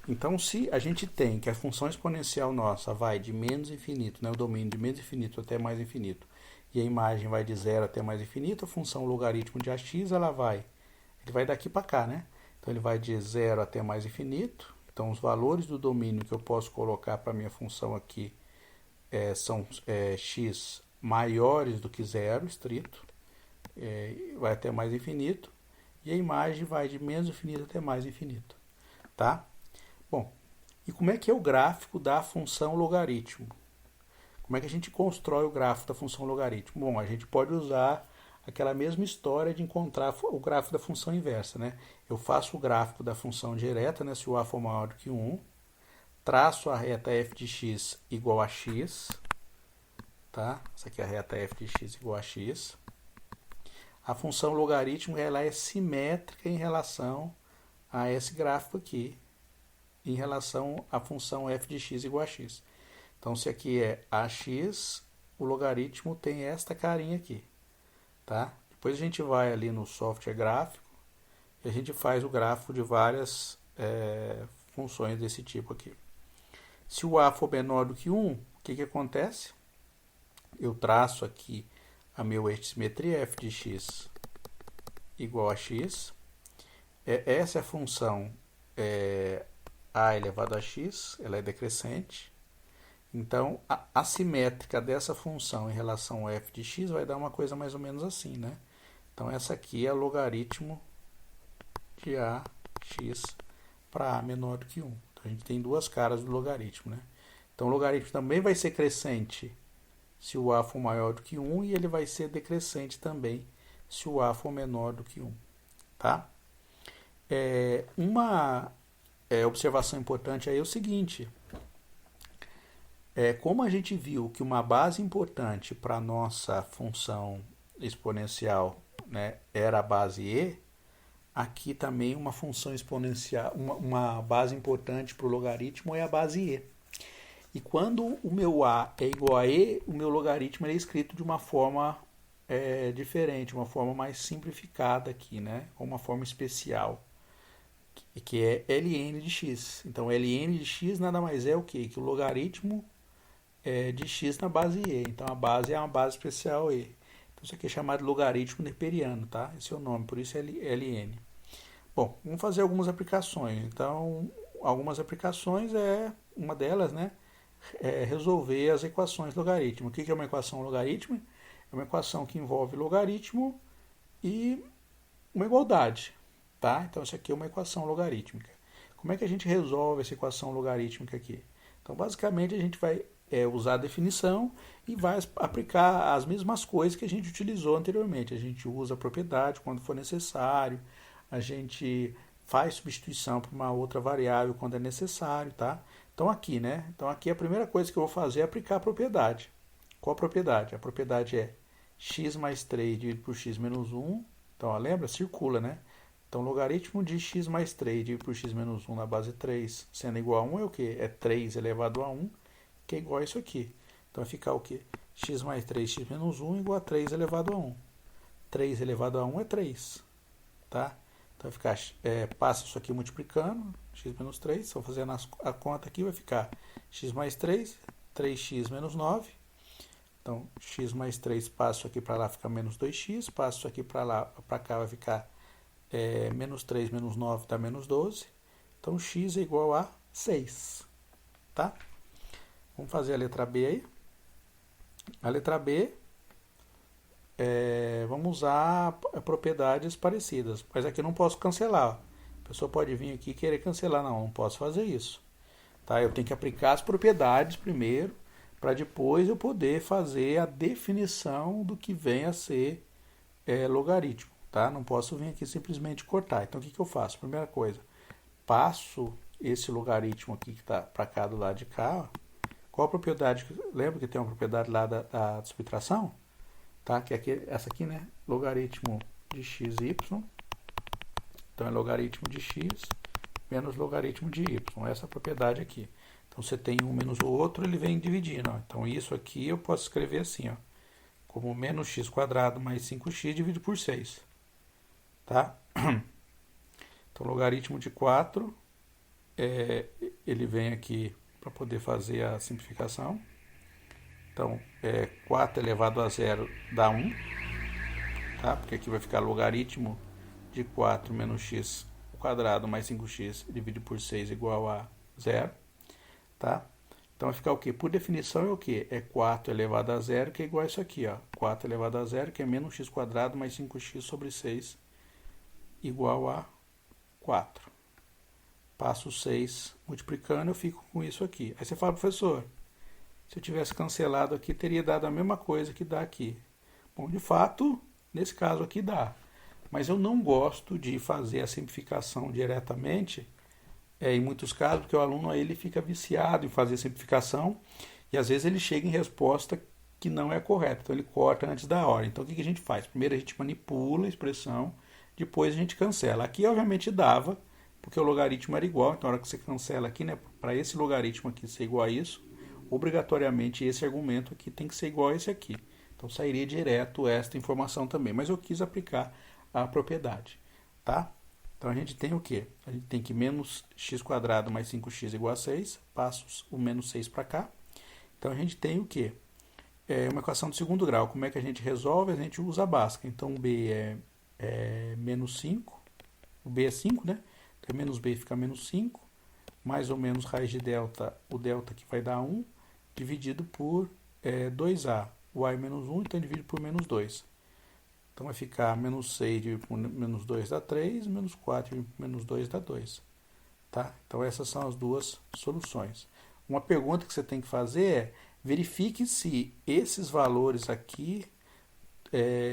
Então, se a gente tem que a função exponencial nossa vai de menos infinito, né, o domínio de menos infinito até mais infinito, e a imagem vai de 0 até mais infinito, a função logaritmo de ax, ele vai daqui para cá, né? Então, ele vai de 0 até mais infinito. Então, os valores do domínio que eu posso colocar para a minha função aqui são x maiores do que 0, estrito, vai até mais infinito, e a imagem vai de menos infinito até mais infinito, tá? Bom, e como é que é o gráfico da função logaritmo? Como é que a gente constrói o gráfico da função logaritmo? Bom, a gente pode usar aquela mesma história de encontrar o gráfico da função inversa, né? Eu faço o gráfico da função direta, né? Se o a for maior do que 1, traço a reta f de x igual a x, tá? Essa aqui é a reta f de x igual a x. A função logaritmo ela é simétrica em relação a esse gráfico aqui, em relação à função f de x igual a x. Então, se aqui é ax, o logaritmo tem esta carinha aqui, tá? Depois a gente vai ali no software gráfico e a gente faz o gráfico de várias funções desse tipo aqui. Se o a for menor do que 1, o que acontece? Eu traço aqui a meu eixo de simetria f de x igual a x. essa é a função a elevado a x, ela é decrescente. Então, a simétrica dessa função em relação ao f de x vai dar uma coisa mais ou menos assim, né? Então, essa aqui é o logaritmo de ax para a menor do que 1. Então, a gente tem duas caras do logaritmo, né? Então, o logaritmo também vai ser crescente se o a for maior do que 1 e ele vai ser decrescente também se o a for menor do que 1, tá? Uma observação importante aí é o seguinte: como a gente viu que uma base importante para a nossa função exponencial, né, era a base e, aqui também uma função exponencial, uma base importante para o logaritmo é a base e. E quando o meu a é igual a e, o meu logaritmo é escrito de uma forma diferente, uma forma mais simplificada aqui, né, com uma forma especial, que é ln de x. Então, ln de x nada mais é o quê? Que o logaritmo de x na base e. Então, a base é uma base especial e. Então, isso aqui é chamado de logaritmo neperiano, tá? Esse é o nome, por isso é ln. Bom, vamos fazer algumas aplicações. Então, algumas aplicações uma delas, né? Resolver as equações logaritmo. O que é uma equação logaritmo? É uma equação que envolve logaritmo e uma igualdade, tá? Então, isso aqui é uma equação logarítmica. Como é que a gente resolve essa equação logarítmica aqui? Então, basicamente, a gente vai usar a definição e vai aplicar as mesmas coisas que a gente utilizou anteriormente. A gente usa a propriedade quando for necessário, a gente faz substituição por uma outra variável quando é necessário, tá? Então aqui, né? Então aqui a primeira coisa que eu vou fazer é aplicar a propriedade. Qual a propriedade? A propriedade é x mais 3 dividido por x menos 1. Então, ó, lembra? Circula, né? Então, logaritmo de x mais 3 dividido por x menos 1 na base 3, sendo igual a 1 é o quê? É 3 elevado a 1, que é igual a isso aqui. Então, vai ficar o quê? X mais 3, x menos 1 igual a 3 elevado a 1. 3 elevado a 1 é 3, tá? Então, vai ficar, passa isso aqui multiplicando, x menos 3, se eu fazer a conta aqui, vai ficar x mais 3, 3x menos 9. Então, x mais 3, passa isso aqui para lá, fica menos 2x, passa isso aqui para cá, vai ficar menos 3 menos 9 dá menos 12. Então, x é igual a 6, tá? Vamos fazer a letra B aí. A letra B, vamos usar propriedades parecidas, mas aqui eu não posso cancelar. A pessoa pode vir aqui e querer cancelar, não posso fazer isso. Tá? Eu tenho que aplicar as propriedades primeiro, para depois eu poder fazer a definição do que vem a ser logaritmo. Tá? Não posso vir aqui simplesmente cortar. Então, o que eu faço? Primeira coisa, passo esse logaritmo aqui que está para cá do lado de cá. Ó. Qual a propriedade? Lembra que tem uma propriedade lá da subtração? Tá? Que é essa aqui, né? Logaritmo de xy. Então, é logaritmo de x menos logaritmo de y. Essa propriedade aqui. Então, você tem um menos o outro, ele vem dividindo. Ó. Então, isso aqui eu posso escrever assim, ó, como menos x quadrado mais 5x dividido por 6. Tá? Então, logaritmo de 4, ele vem aqui para poder fazer a simplificação. Então, 4 elevado a 0 dá 1. Tá? Porque aqui vai ficar logaritmo de 4 menos x quadrado mais 5x dividido por 6 igual a 0. Tá? Então vai ficar o quê? Por definição é o quê? É 4 elevado a 0, que é igual a isso aqui. Ó. 4 elevado a 0, que é menos x quadrado mais 5x sobre 6 igual a 4. Passo 6 multiplicando, eu fico com isso aqui. Aí você fala, professor, se eu tivesse cancelado aqui, teria dado a mesma coisa que dá aqui. Bom, de fato, nesse caso aqui dá. Mas eu não gosto de fazer a simplificação diretamente, em muitos casos, porque o aluno aí, ele fica viciado em fazer simplificação e às vezes ele chega em resposta que não é correta. Então ele corta antes da hora. Então o que a gente faz? Primeiro a gente manipula a expressão, depois a gente cancela. Aqui obviamente dava, porque o logaritmo era igual. Então na hora que você cancela aqui, né, para esse logaritmo aqui ser igual a isso, obrigatoriamente esse argumento aqui tem que ser igual a esse aqui. Então sairia direto esta informação também. Mas eu quis aplicar a propriedade, tá? Então a gente tem o quê? A gente tem que menos x quadrado mais 5x igual a 6. Passo o menos 6 para cá. Então a gente tem o quê? Uma equação de segundo grau. Como é que a gente resolve? A gente usa a básica. Então B é menos 5 O b é 5, né? Então, menos b fica menos 5, mais ou menos raiz de delta, o delta que vai dar 1, dividido por 2a. O a é menos 1, então divide por menos 2. Então vai ficar menos 6 dividido por menos 2 dá 3, menos 4 dividido por menos 2 dá 2. Tá? Então essas são as duas soluções. Uma pergunta que você tem que fazer é: verifique se esses valores aqui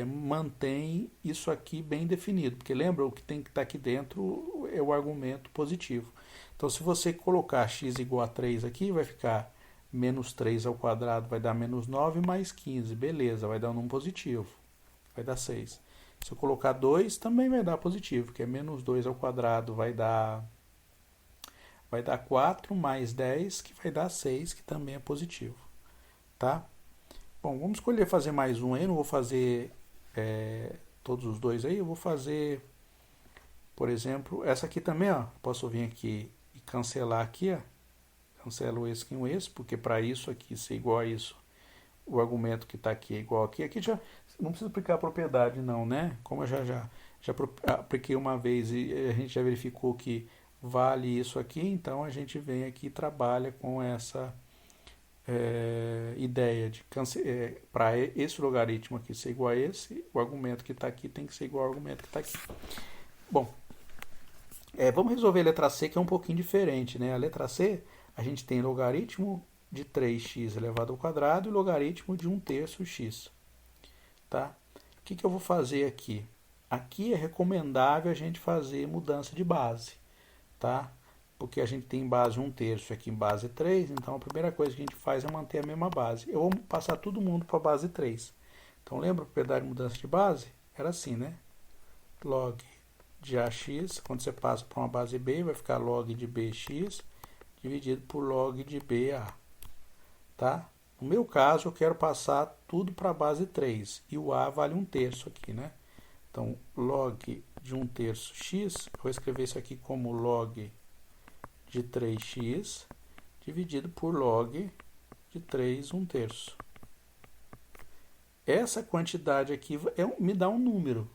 mantém isso aqui bem definido, porque lembra, o que tem que estar aqui dentro é o argumento positivo. Então, se você colocar x igual a 3 aqui, vai ficar menos 3 ao quadrado, vai dar menos 9 mais 15, beleza, vai dar um número positivo, vai dar 6. Se eu colocar 2, também vai dar positivo, que é menos 2 ao quadrado, vai dar 4 mais 10, que vai dar 6, que também é positivo. Tá? Bom, vamos escolher fazer mais um aí, não vou fazer todos os dois aí, eu vou fazer, por exemplo, essa aqui também, ó, posso vir aqui e cancelar aqui, ó, cancelo esse com esse, porque para isso aqui ser igual a isso, o argumento que está aqui é igual aqui, aqui já não precisa aplicar a propriedade não, né, como eu já apliquei uma vez e a gente já verificou que vale isso aqui, então a gente vem aqui e trabalha com essa ideia de para esse logaritmo aqui ser igual a esse, o argumento que está aqui tem que ser igual ao argumento que está aqui. Bom, vamos resolver a letra C, que é um pouquinho diferente, né? A letra C, a gente tem logaritmo de 3x elevado ao quadrado e logaritmo de 1/3 x. Tá? O que eu vou fazer aqui? Aqui é recomendável a gente fazer mudança de base, tá? Porque a gente tem base 1/3 aqui em base 3, então a primeira coisa que a gente faz é manter a mesma base. Eu vou passar todo mundo para a base 3. Então lembra a propriedade de mudança de base? Era assim, né? Log de ax, quando você passa para uma base b, vai ficar log de bx dividido por log de ba. Tá? No meu caso, eu quero passar tudo para a base 3, e o a vale 1/3 aqui, né? Então, log de 1/3 x, eu vou escrever isso aqui como log de 3x dividido por log de 3 1/3. Essa quantidade aqui me dá um número.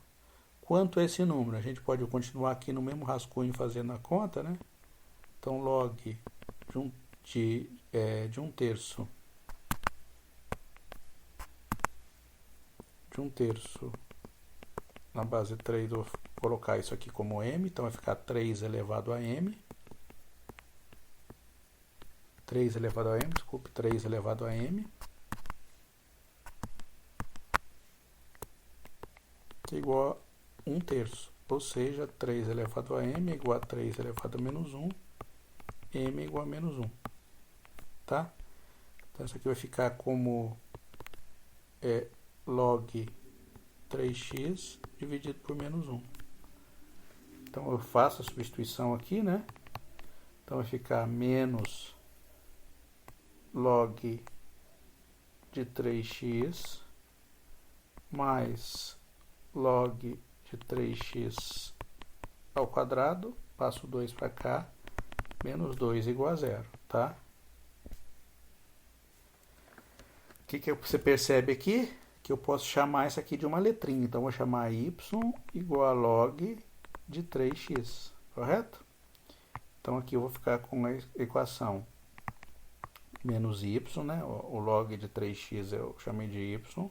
Quanto é esse número? A gente pode continuar aqui no mesmo rascunho fazendo a conta, né? Então, log de 1/3 de 1/3 na base 3, eu vou colocar isso aqui como m, então vai ficar 3 elevado a m. 3 elevado a m, desculpe, 3 elevado a m, que é igual a 1/3, ou seja, 3 elevado a m é igual a 3 elevado a menos 1, m é igual a menos 1, tá? Então isso aqui vai ficar como log 3x dividido por menos 1. Então eu faço a substituição aqui, né? Então vai ficar menos log de 3x mais log de 3x ao quadrado, passo 2 para cá, menos 2 igual a 0, tá? O que você percebe aqui? Que eu posso chamar isso aqui de uma letrinha, então eu vou chamar y igual a log de 3x, correto? Então aqui eu vou ficar com a equação menos y, né? O log de 3x eu chamei de y,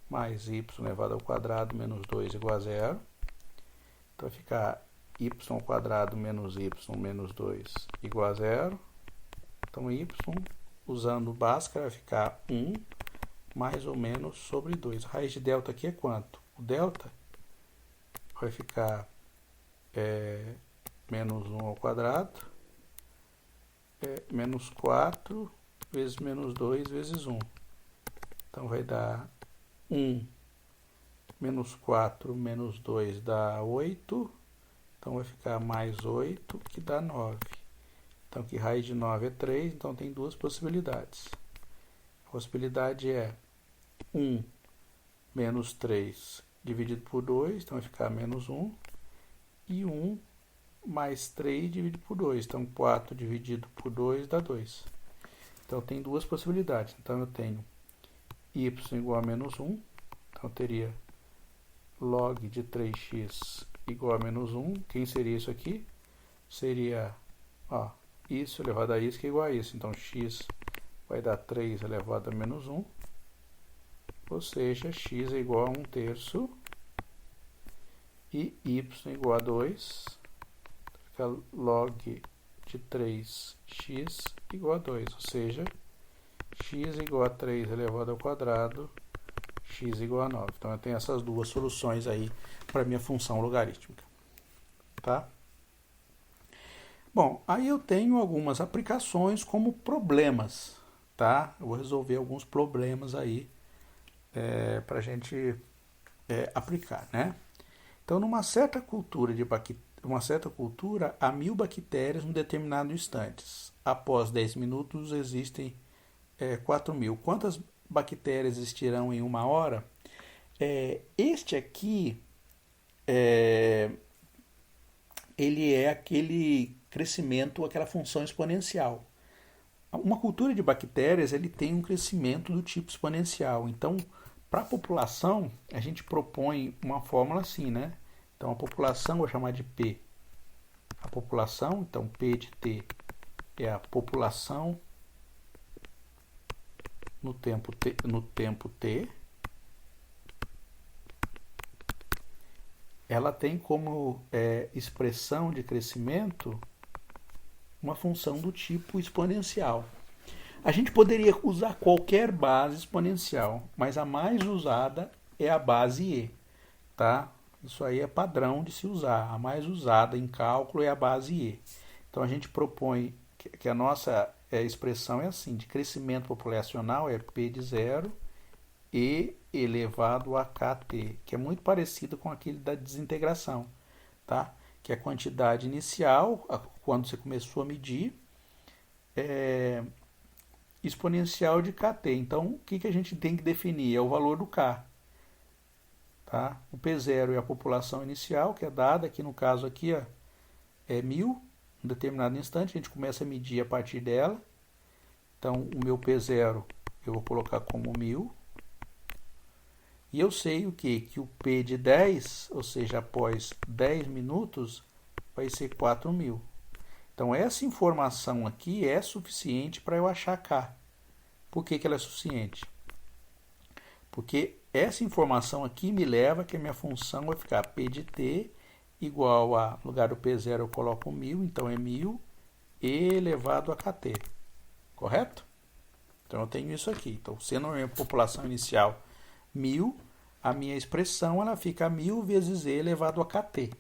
mais y elevado ao quadrado menos 2 igual a 0. Então vai ficar y ao quadrado menos y menos 2 igual a 0. Então y, usando Bhaskara, vai ficar 1 mais ou menos sobre 2. A raiz de delta aqui é quanto? O delta vai ficar menos 1 ao quadrado, menos 4 vezes menos 2 vezes 1. Então vai dar 1 menos 4 menos 2 dá 8. Então vai ficar mais 8, que dá 9. Então aqui raiz de 9 é 3, então tem duas possibilidades. A possibilidade é 1 menos 3 dividido por 2, então vai ficar menos 1. E 1 mais 3 dividido por 2, então 4 dividido por 2 dá 2. Então tem duas possibilidades. Então eu tenho y igual a menos 1, então eu teria log de 3x igual a menos 1. Quem seria isso aqui? Seria, ó, isso elevado a isso que é igual a isso. Então, x vai dar 3 elevado a menos 1. Ou seja, x é igual a 1/3 e y igual a 2. Fica log de 3x igual a 2. Ou seja, x igual a 3 elevado ao quadrado, x igual a 9. Então, eu tenho essas duas soluções aí para minha função logarítmica. Tá? Bom, aí eu tenho algumas aplicações como problemas. Tá? Eu vou resolver alguns problemas aí para a gente aplicar, né? Então, numa certa cultura há 1000 bactérias em determinado instante. Após 10 minutos existem 4.000. Quantas bactérias existirão em 1 hora? Este aqui ele é aquele crescimento, aquela função exponencial. Uma cultura de bactérias ele tem um crescimento do tipo exponencial. Então, para a população, a gente propõe uma fórmula assim, né? Então, a população vou chamar de P. A população, então P de T é a população no tempo T. Ela tem como expressão de crescimento uma função do tipo exponencial. A gente poderia usar qualquer base exponencial, mas a mais usada é a base E, tá? Isso aí é padrão de se usar. A mais usada em cálculo é a base E. Então a gente propõe que a nossa expressão é assim, de crescimento populacional é P de 0 E elevado a kt, que é muito parecido com aquele da desintegração, tá? Que é a quantidade inicial, quando você começou a medir, exponencial de kt. Então, o que a gente tem que definir? É o valor do k. Tá? O P0 é a população inicial, que é dada, aqui no caso aqui, ó, é 1000, em determinado instante, a gente começa a medir a partir dela. Então, o meu P0 eu vou colocar como 1000. E eu sei o quê? Que o P de 10, ou seja, após 10 minutos, vai ser 4.000. Então, essa informação aqui é suficiente para eu achar K. Por que ela é suficiente? Porque essa informação aqui me leva que a minha função vai ficar P de T igual a, no lugar do P0 eu coloco 1000, então é 1000 elevado a kt. Correto? Então eu tenho isso aqui. Então, sendo a minha população inicial 1000, a minha expressão ela fica 1000 vezes E elevado a kt.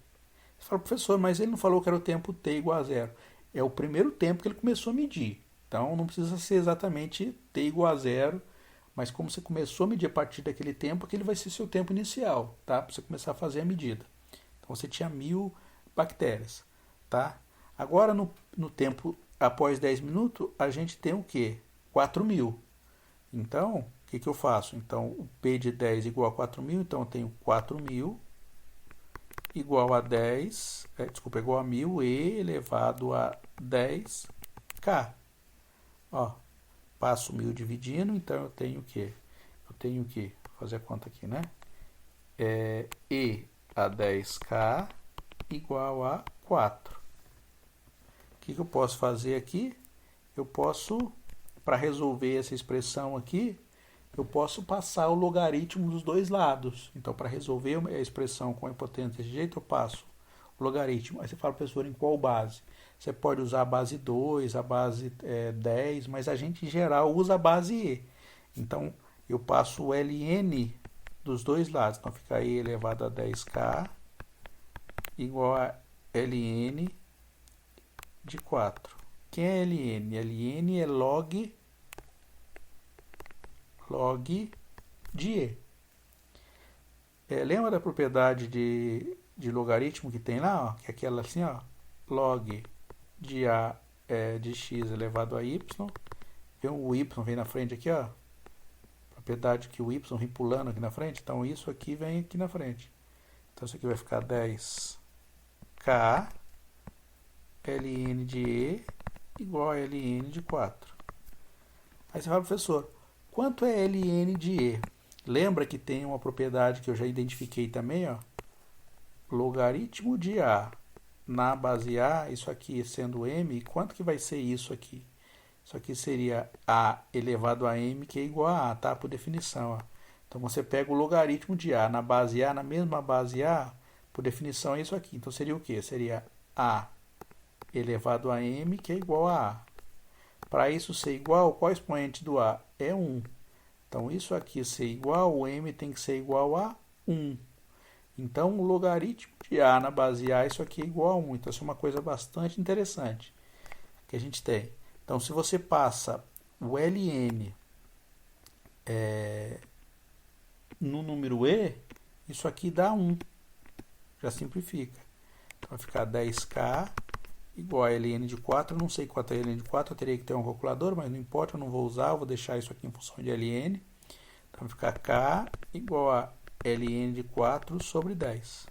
Você fala, professor, mas ele não falou que era o tempo T igual a 0. É o primeiro tempo que ele começou a medir. Então não precisa ser exatamente T igual a 0, mas como você começou a medir a partir daquele tempo, aquele vai ser seu tempo inicial, tá? Para você começar a fazer a medida. Então você tinha 1000 bactérias, tá? Agora no tempo após 10 minutos, a gente tem o quê? 4.000. Então, o que eu faço? Então, o P de 10 igual a 4.000, então eu tenho 4.000 igual a 10, igual a 1000 E elevado a 10K. Ó, passo 1000 dividindo, então eu tenho o quê? Eu tenho que fazer a conta aqui, né? E a 10K igual a 4. O que eu posso fazer aqui? Eu posso, para resolver essa expressão aqui, eu posso passar o logaritmo dos dois lados. Então, para resolver a expressão com a hipotênuse desse jeito, eu passo o logaritmo. Aí você fala, professor, em qual base? Você pode usar a base 2, a base 10, mas a gente, em geral, usa a base E. Então, eu passo o ln dos dois lados. Então, fica E elevado a 10K igual a ln de 4. Quem é ln? ln é log de E. Lembra da propriedade de logaritmo que tem lá? Ó, que é aquela assim, ó, log de A de x elevado a y. O y vem na frente aqui, ó. Propriedade que o y vem pulando aqui na frente. Então, isso aqui vem aqui na frente. Então, isso aqui vai ficar 10K ln de E igual a ln de 4. Aí você fala, professor, quanto é ln de E? Lembra que tem uma propriedade que eu já identifiquei também, ó, logaritmo de A na base A, isso aqui sendo M, quanto que vai ser isso aqui? Isso aqui seria A elevado a M, que é igual a A, tá? Por definição, ó. Então, você pega o logaritmo de A na base A, na mesma base A, por definição é isso aqui. Então, seria o quê? Seria A elevado a M, que é igual a A. Para isso ser igual, qual expoente do A? É 1. Então, isso aqui ser igual, o M tem que ser igual a 1. Então, o logaritmo de A na base A, isso aqui é igual a 1. Então, isso é uma coisa bastante interessante que a gente tem. Então, se você passa o ln no número e, isso aqui dá 1. Já simplifica. Então, vai ficar 10k igual a ln de 4. Eu não sei quanto é ln de 4, eu teria que ter um calculador, mas não importa, eu não vou usar, eu vou deixar isso aqui em função de ln. Então, vai ficar k igual a ln de 4 sobre 10.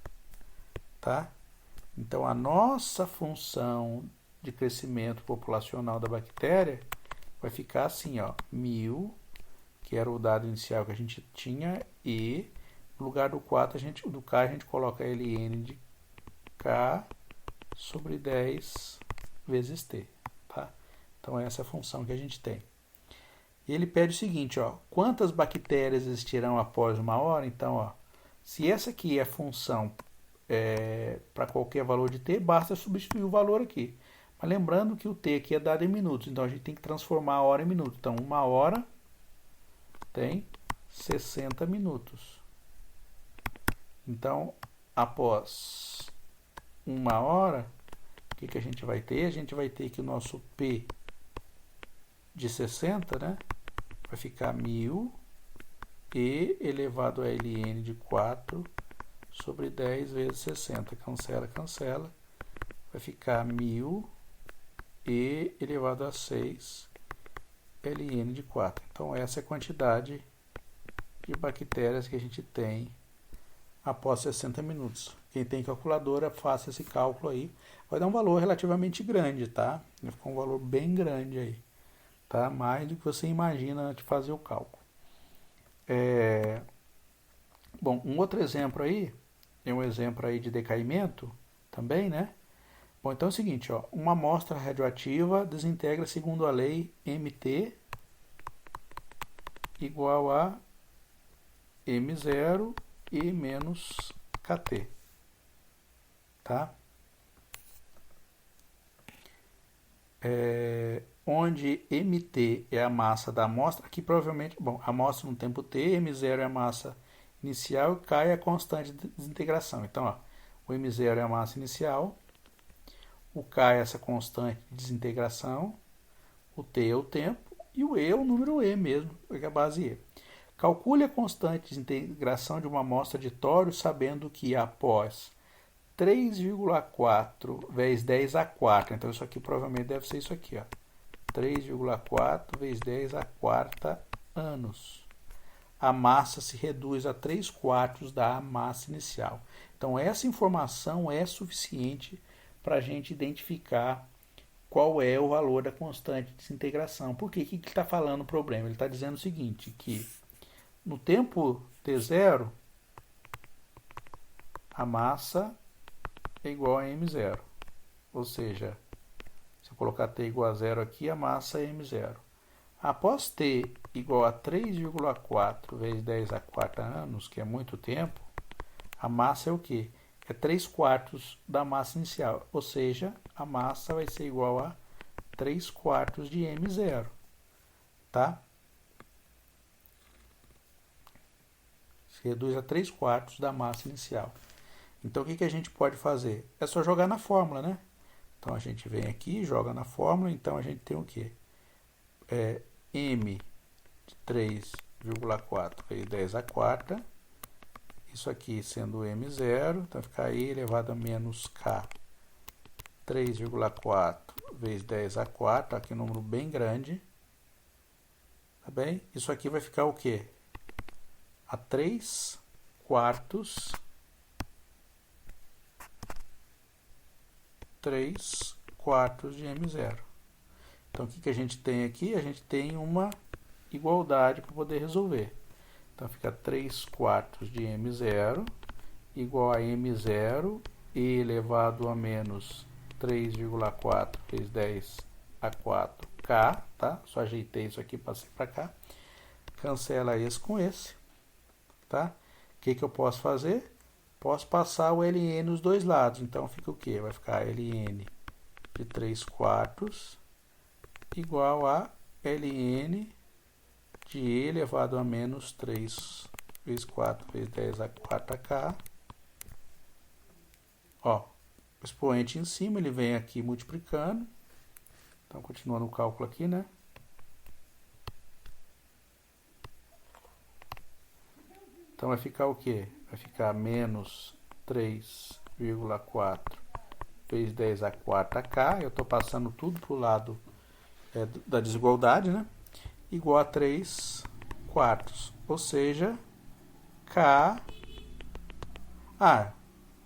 Tá? Então, a nossa função de crescimento populacional da bactéria vai ficar assim, ó, 1000, que era o dado inicial que a gente tinha, e no lugar do 4, do k, a gente coloca ln de k sobre 10 vezes t. Tá? Então, essa é a função que a gente tem. E ele pede o seguinte, ó, quantas bactérias existirão após 1 hora? Então, ó, se essa aqui é a função para qualquer valor de t, basta substituir o valor aqui. Mas lembrando que o t aqui é dado em minutos, então a gente tem que transformar a hora em minutos. Então, 1 hora tem 60 minutos. Então, após 1 hora, o que a gente vai ter? A gente vai ter que o nosso P de 60, né, vai ficar 1000 e elevado a ln de 4 sobre 10 vezes 60. Cancela, cancela. Vai ficar 1000 e elevado a 6 ln de 4. Então, essa é a quantidade de bactérias que a gente tem após 60 minutos. Quem tem calculadora, faça esse cálculo aí. Vai dar um valor relativamente grande, tá? Vai ficar um valor bem grande aí. Tá? Mais do que você imagina de fazer o cálculo. Bom, um outro exemplo aí, é um exemplo aí de decaimento também, né? Bom, então é o seguinte, ó, uma amostra radioativa desintegra segundo a lei MT igual a M0 e menos KT. Tá? Onde MT é a massa da amostra, aqui provavelmente, bom, a amostra no tempo T, M0 é a massa inicial e K é a constante de desintegração. Então, ó, o M0 é a massa inicial, o K é essa constante de desintegração, o T é o tempo e o E é o número E mesmo, que é a base E. Calcule a constante de desintegração de uma amostra de tório sabendo que após 3,4 vezes 10 a quarta, então isso aqui provavelmente deve ser isso aqui, ó, 3,4 vezes 10 a quarta anos. A massa se reduz a 3/4 da massa inicial. Então, essa informação é suficiente para a gente identificar qual é o valor da constante de desintegração. Por que ele está falando o problema? Ele está dizendo o seguinte, que no tempo T0, a massa é igual a M0. Ou seja, se eu colocar T igual a 0 aqui, a massa é M0. Após T igual a 3,4 vezes 10 a quarta anos, que é muito tempo, a massa é o quê? É 3/4 da massa inicial. Ou seja, a massa vai ser igual a 3/4 de M0. Tá? Se reduz a 3/4 da massa inicial. Então, o que a gente pode fazer? É só jogar na fórmula, né? Então, a gente vem aqui, joga na fórmula. Então, a gente tem o quê? M de 3,4 vezes 10 a quarta. Isso aqui sendo M0. Então, fica E elevado a menos K. 3,4 vezes 10 a quarta. Aqui um número bem grande. Tá bem? Isso aqui vai ficar o quê? A 3/4 de M0. Então, o que a gente tem aqui? A gente tem uma igualdade para poder resolver. Então, fica 3/4 de M0 igual a M0 e elevado a menos 3,4 vezes 10 a 4K, tá? Só ajeitei isso aqui, passei para cá. Cancela esse com esse, tá? O que eu posso fazer? Posso passar o ln nos dois lados. Então fica o quê? Vai ficar ln de 3 quartos igual a ln de e elevado a menos 3 vezes 4 vezes 10 a 4K. Ó, o expoente em cima, ele vem aqui multiplicando. Então, continuando o cálculo aqui, né? Então, vai ficar o quê? Vai ficar menos 3,4 vezes 10 a 4K. Eu estou passando tudo para o lado da desigualdade, né? Igual a 3 quartos. Ou seja, K... Ah,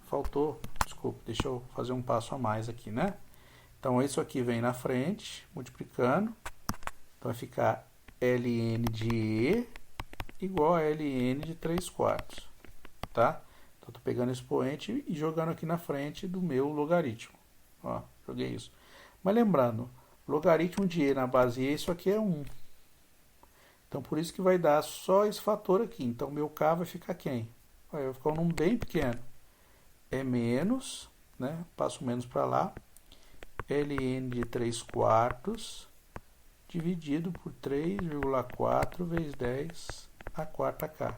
faltou... Desculpa, deixa eu fazer um passo a mais aqui, né? Então, isso aqui vem na frente, multiplicando. Então, vai ficar ln de E igual a ln de 3 quartos, tá? Então, estou pegando esse expoente e jogando aqui na frente do meu logaritmo. Ó, joguei isso. Mas lembrando, logaritmo de E na base E, isso aqui é 1. Então, por isso que vai dar só esse fator aqui. Então, meu K vai ficar quem? Vai ficar um número bem pequeno. É menos, né? Passo menos para lá. ln de 3 quartos dividido por 3,4 vezes 10 a 4K.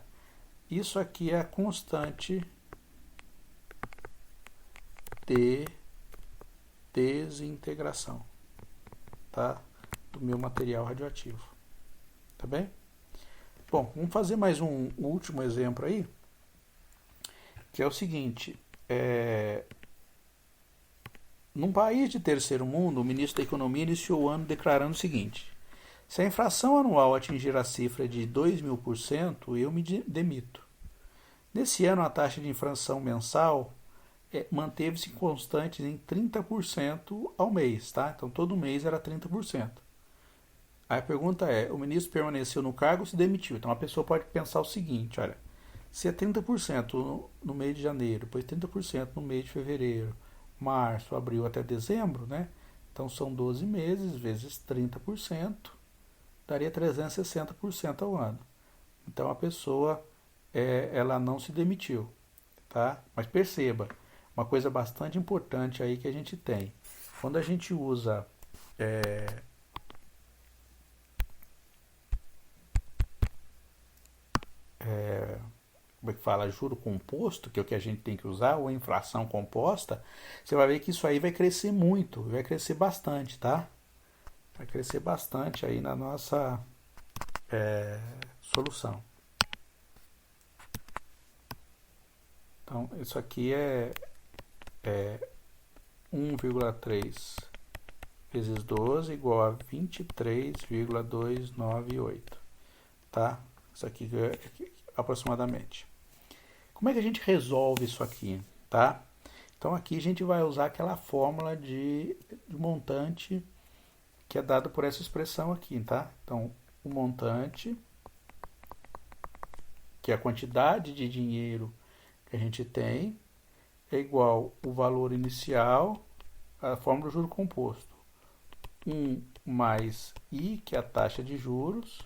Isso aqui é a constante de desintegração, tá? Do meu material radioativo. Tá bem? Bom, vamos fazer mais um último exemplo aí, que é o seguinte. Num país de terceiro mundo, o ministro da Economia iniciou o ano declarando o seguinte: se a inflação anual atingir a cifra de 2.000%, eu me demito. Nesse ano, a taxa de inflação mensal manteve-se constante em 30% ao mês, tá? Então, todo mês era 30%. Aí a pergunta é, o ministro permaneceu no cargo ou se demitiu? Então, a pessoa pode pensar o seguinte, olha, se é 30% no mês de janeiro, depois 30% no mês de fevereiro, março, abril até dezembro, né? Então, são 12 meses vezes 30%, daria 360% ao ano. Então, a pessoa, ela não se demitiu, tá? Mas perceba, uma coisa bastante importante aí que a gente tem. Quando a gente usa como é que fala, juro composto, que é o que a gente tem que usar, ou inflação composta, você vai ver que isso aí vai crescer muito, vai crescer bastante, tá? Vai crescer bastante aí na nossa solução. Então, isso aqui é 1,3 vezes 12 igual a 23,298, tá? Isso aqui é aproximadamente. Como é que a gente resolve isso aqui, tá? Então aqui a gente vai usar aquela fórmula de montante que é dada por essa expressão aqui, tá? Então o montante, que é a quantidade de dinheiro que a gente tem, é igual o valor inicial, a fórmula do juro composto, 1 mais I, que é a taxa de juros,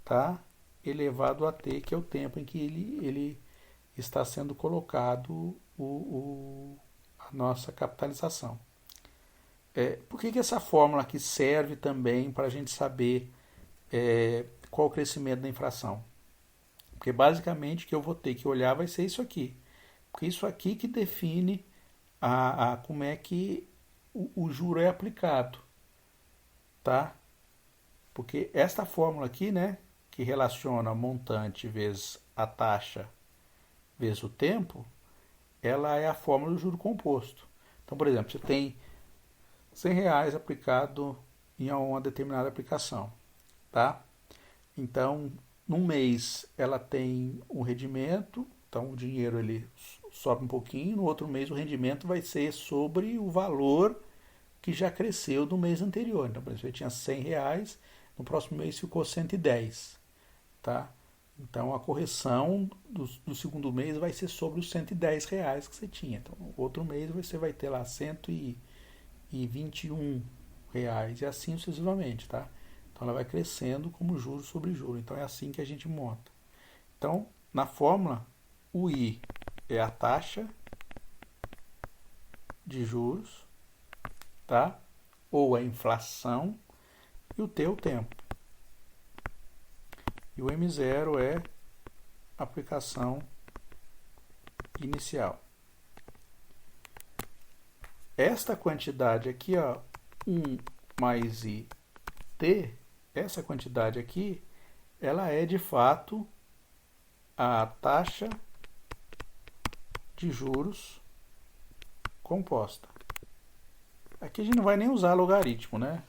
tá? Elevado a T, que é o tempo em que ele está sendo colocado a nossa capitalização. Por que essa fórmula aqui serve também para a gente saber qual o crescimento da inflação? Porque basicamente o que eu vou ter que olhar vai ser isso aqui. Porque isso aqui que define como é que o juro é aplicado. Tá? Porque esta fórmula aqui, né, que relaciona montante vezes a taxa vezes o tempo, ela é a fórmula do juro composto. Então, por exemplo, você tem R$100 aplicado em uma determinada aplicação, tá? Então, num mês ela tem um rendimento, então o dinheiro ele sobe um pouquinho, no outro mês o rendimento vai ser sobre o valor que já cresceu do mês anterior. Então, por exemplo, você tinha R$100, no próximo mês ficou 110, tá? Então a correção do segundo mês vai ser sobre os R$ 110 que você tinha. Então, o outro mês você vai ter lá R$ 121 e assim sucessivamente, tá? Então ela vai crescendo como juros sobre juros. Então é assim que a gente monta. Então, na fórmula, o I é a taxa de juros, tá? Ou a inflação, e o T é o tempo. E o M0 é a aplicação inicial. Esta quantidade aqui, ó, 1 mais IT, essa quantidade aqui, ela é de fato a taxa de juros composta. Aqui a gente não vai nem usar logaritmo, né?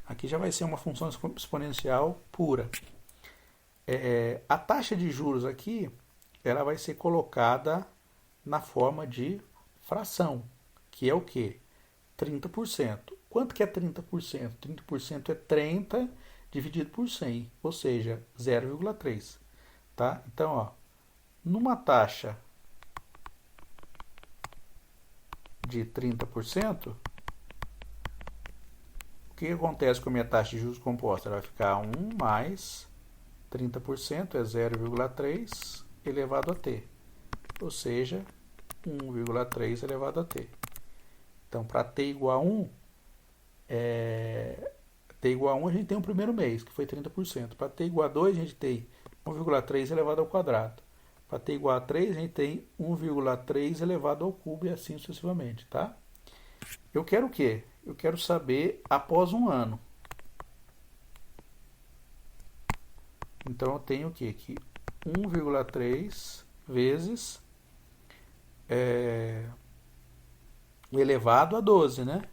Aqui já vai ser uma função exponencial pura. A taxa de juros aqui, ela vai ser colocada na forma de fração, que é o quê? 30%. Quanto que é 30%? 30% é 30 dividido por 100, ou seja, 0,3. Tá? Então, ó, numa taxa de 30%, o que acontece com a minha taxa de juros composta? Ela vai ficar 1 mais 30% é 0,3 elevado a t, ou seja, 1,3 elevado a t. Então, para t igual a 1, t igual a 1 a gente tem o primeiro mês, que foi 30%. Para t igual a 2, a gente tem 1,3 elevado ao quadrado. Para t igual a 3, a gente tem 1,3 elevado ao cubo e assim sucessivamente, tá? Eu quero o quê? Eu quero saber após um ano. Então eu tenho o quê? Que 1,3 vezes elevado a 12, né?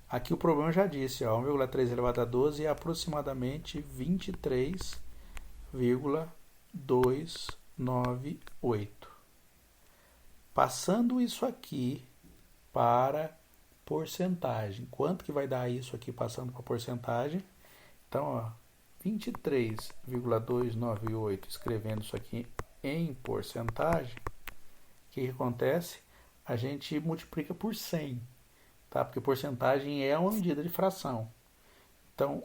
Aqui o problema eu já disse, ó, 1,3 elevado a 12 é aproximadamente 23,298. Passando isso aqui para porcentagem. Quanto que vai dar isso aqui passando para porcentagem? Então, ó, 23,298, escrevendo isso aqui em porcentagem, o que acontece? A gente multiplica por 100, tá? Porque porcentagem é uma medida de fração. Então,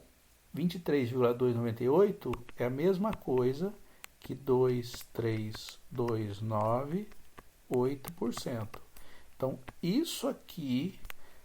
23,298 é a mesma coisa que 2,329,8%. Então, isso aqui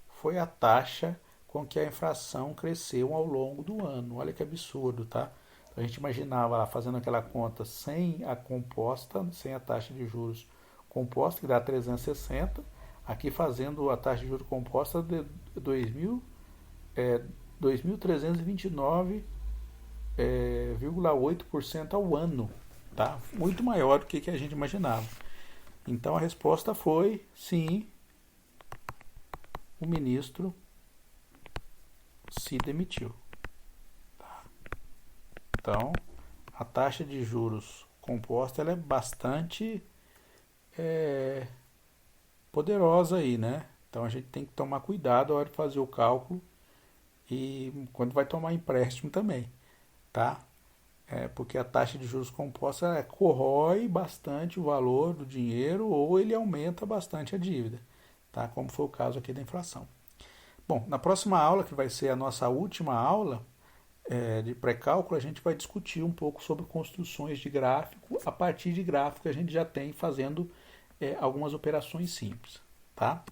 foi a taxa com que a inflação cresceu ao longo do ano. Olha que absurdo, tá? A gente imaginava lá, fazendo aquela conta sem a composta, sem a taxa de juros composta, que dá 360, aqui fazendo a taxa de juros composta de 2.329,8% ao ano, tá? Muito maior do que a gente imaginava. Então a resposta foi sim, o ministro se demitiu. Tá? Então, a taxa de juros composta ela é bastante poderosa aí, né? Então a gente tem que tomar cuidado na hora de fazer o cálculo e quando vai tomar empréstimo também, tá? Porque a taxa de juros composta corrói bastante o valor do dinheiro ou ele aumenta bastante a dívida, tá? Como foi o caso aqui da inflação. Bom, na próxima aula, que vai ser a nossa última aula de pré-cálculo, a gente vai discutir um pouco sobre construções de gráfico a partir de gráfico que a gente já tem fazendo algumas operações simples, tá?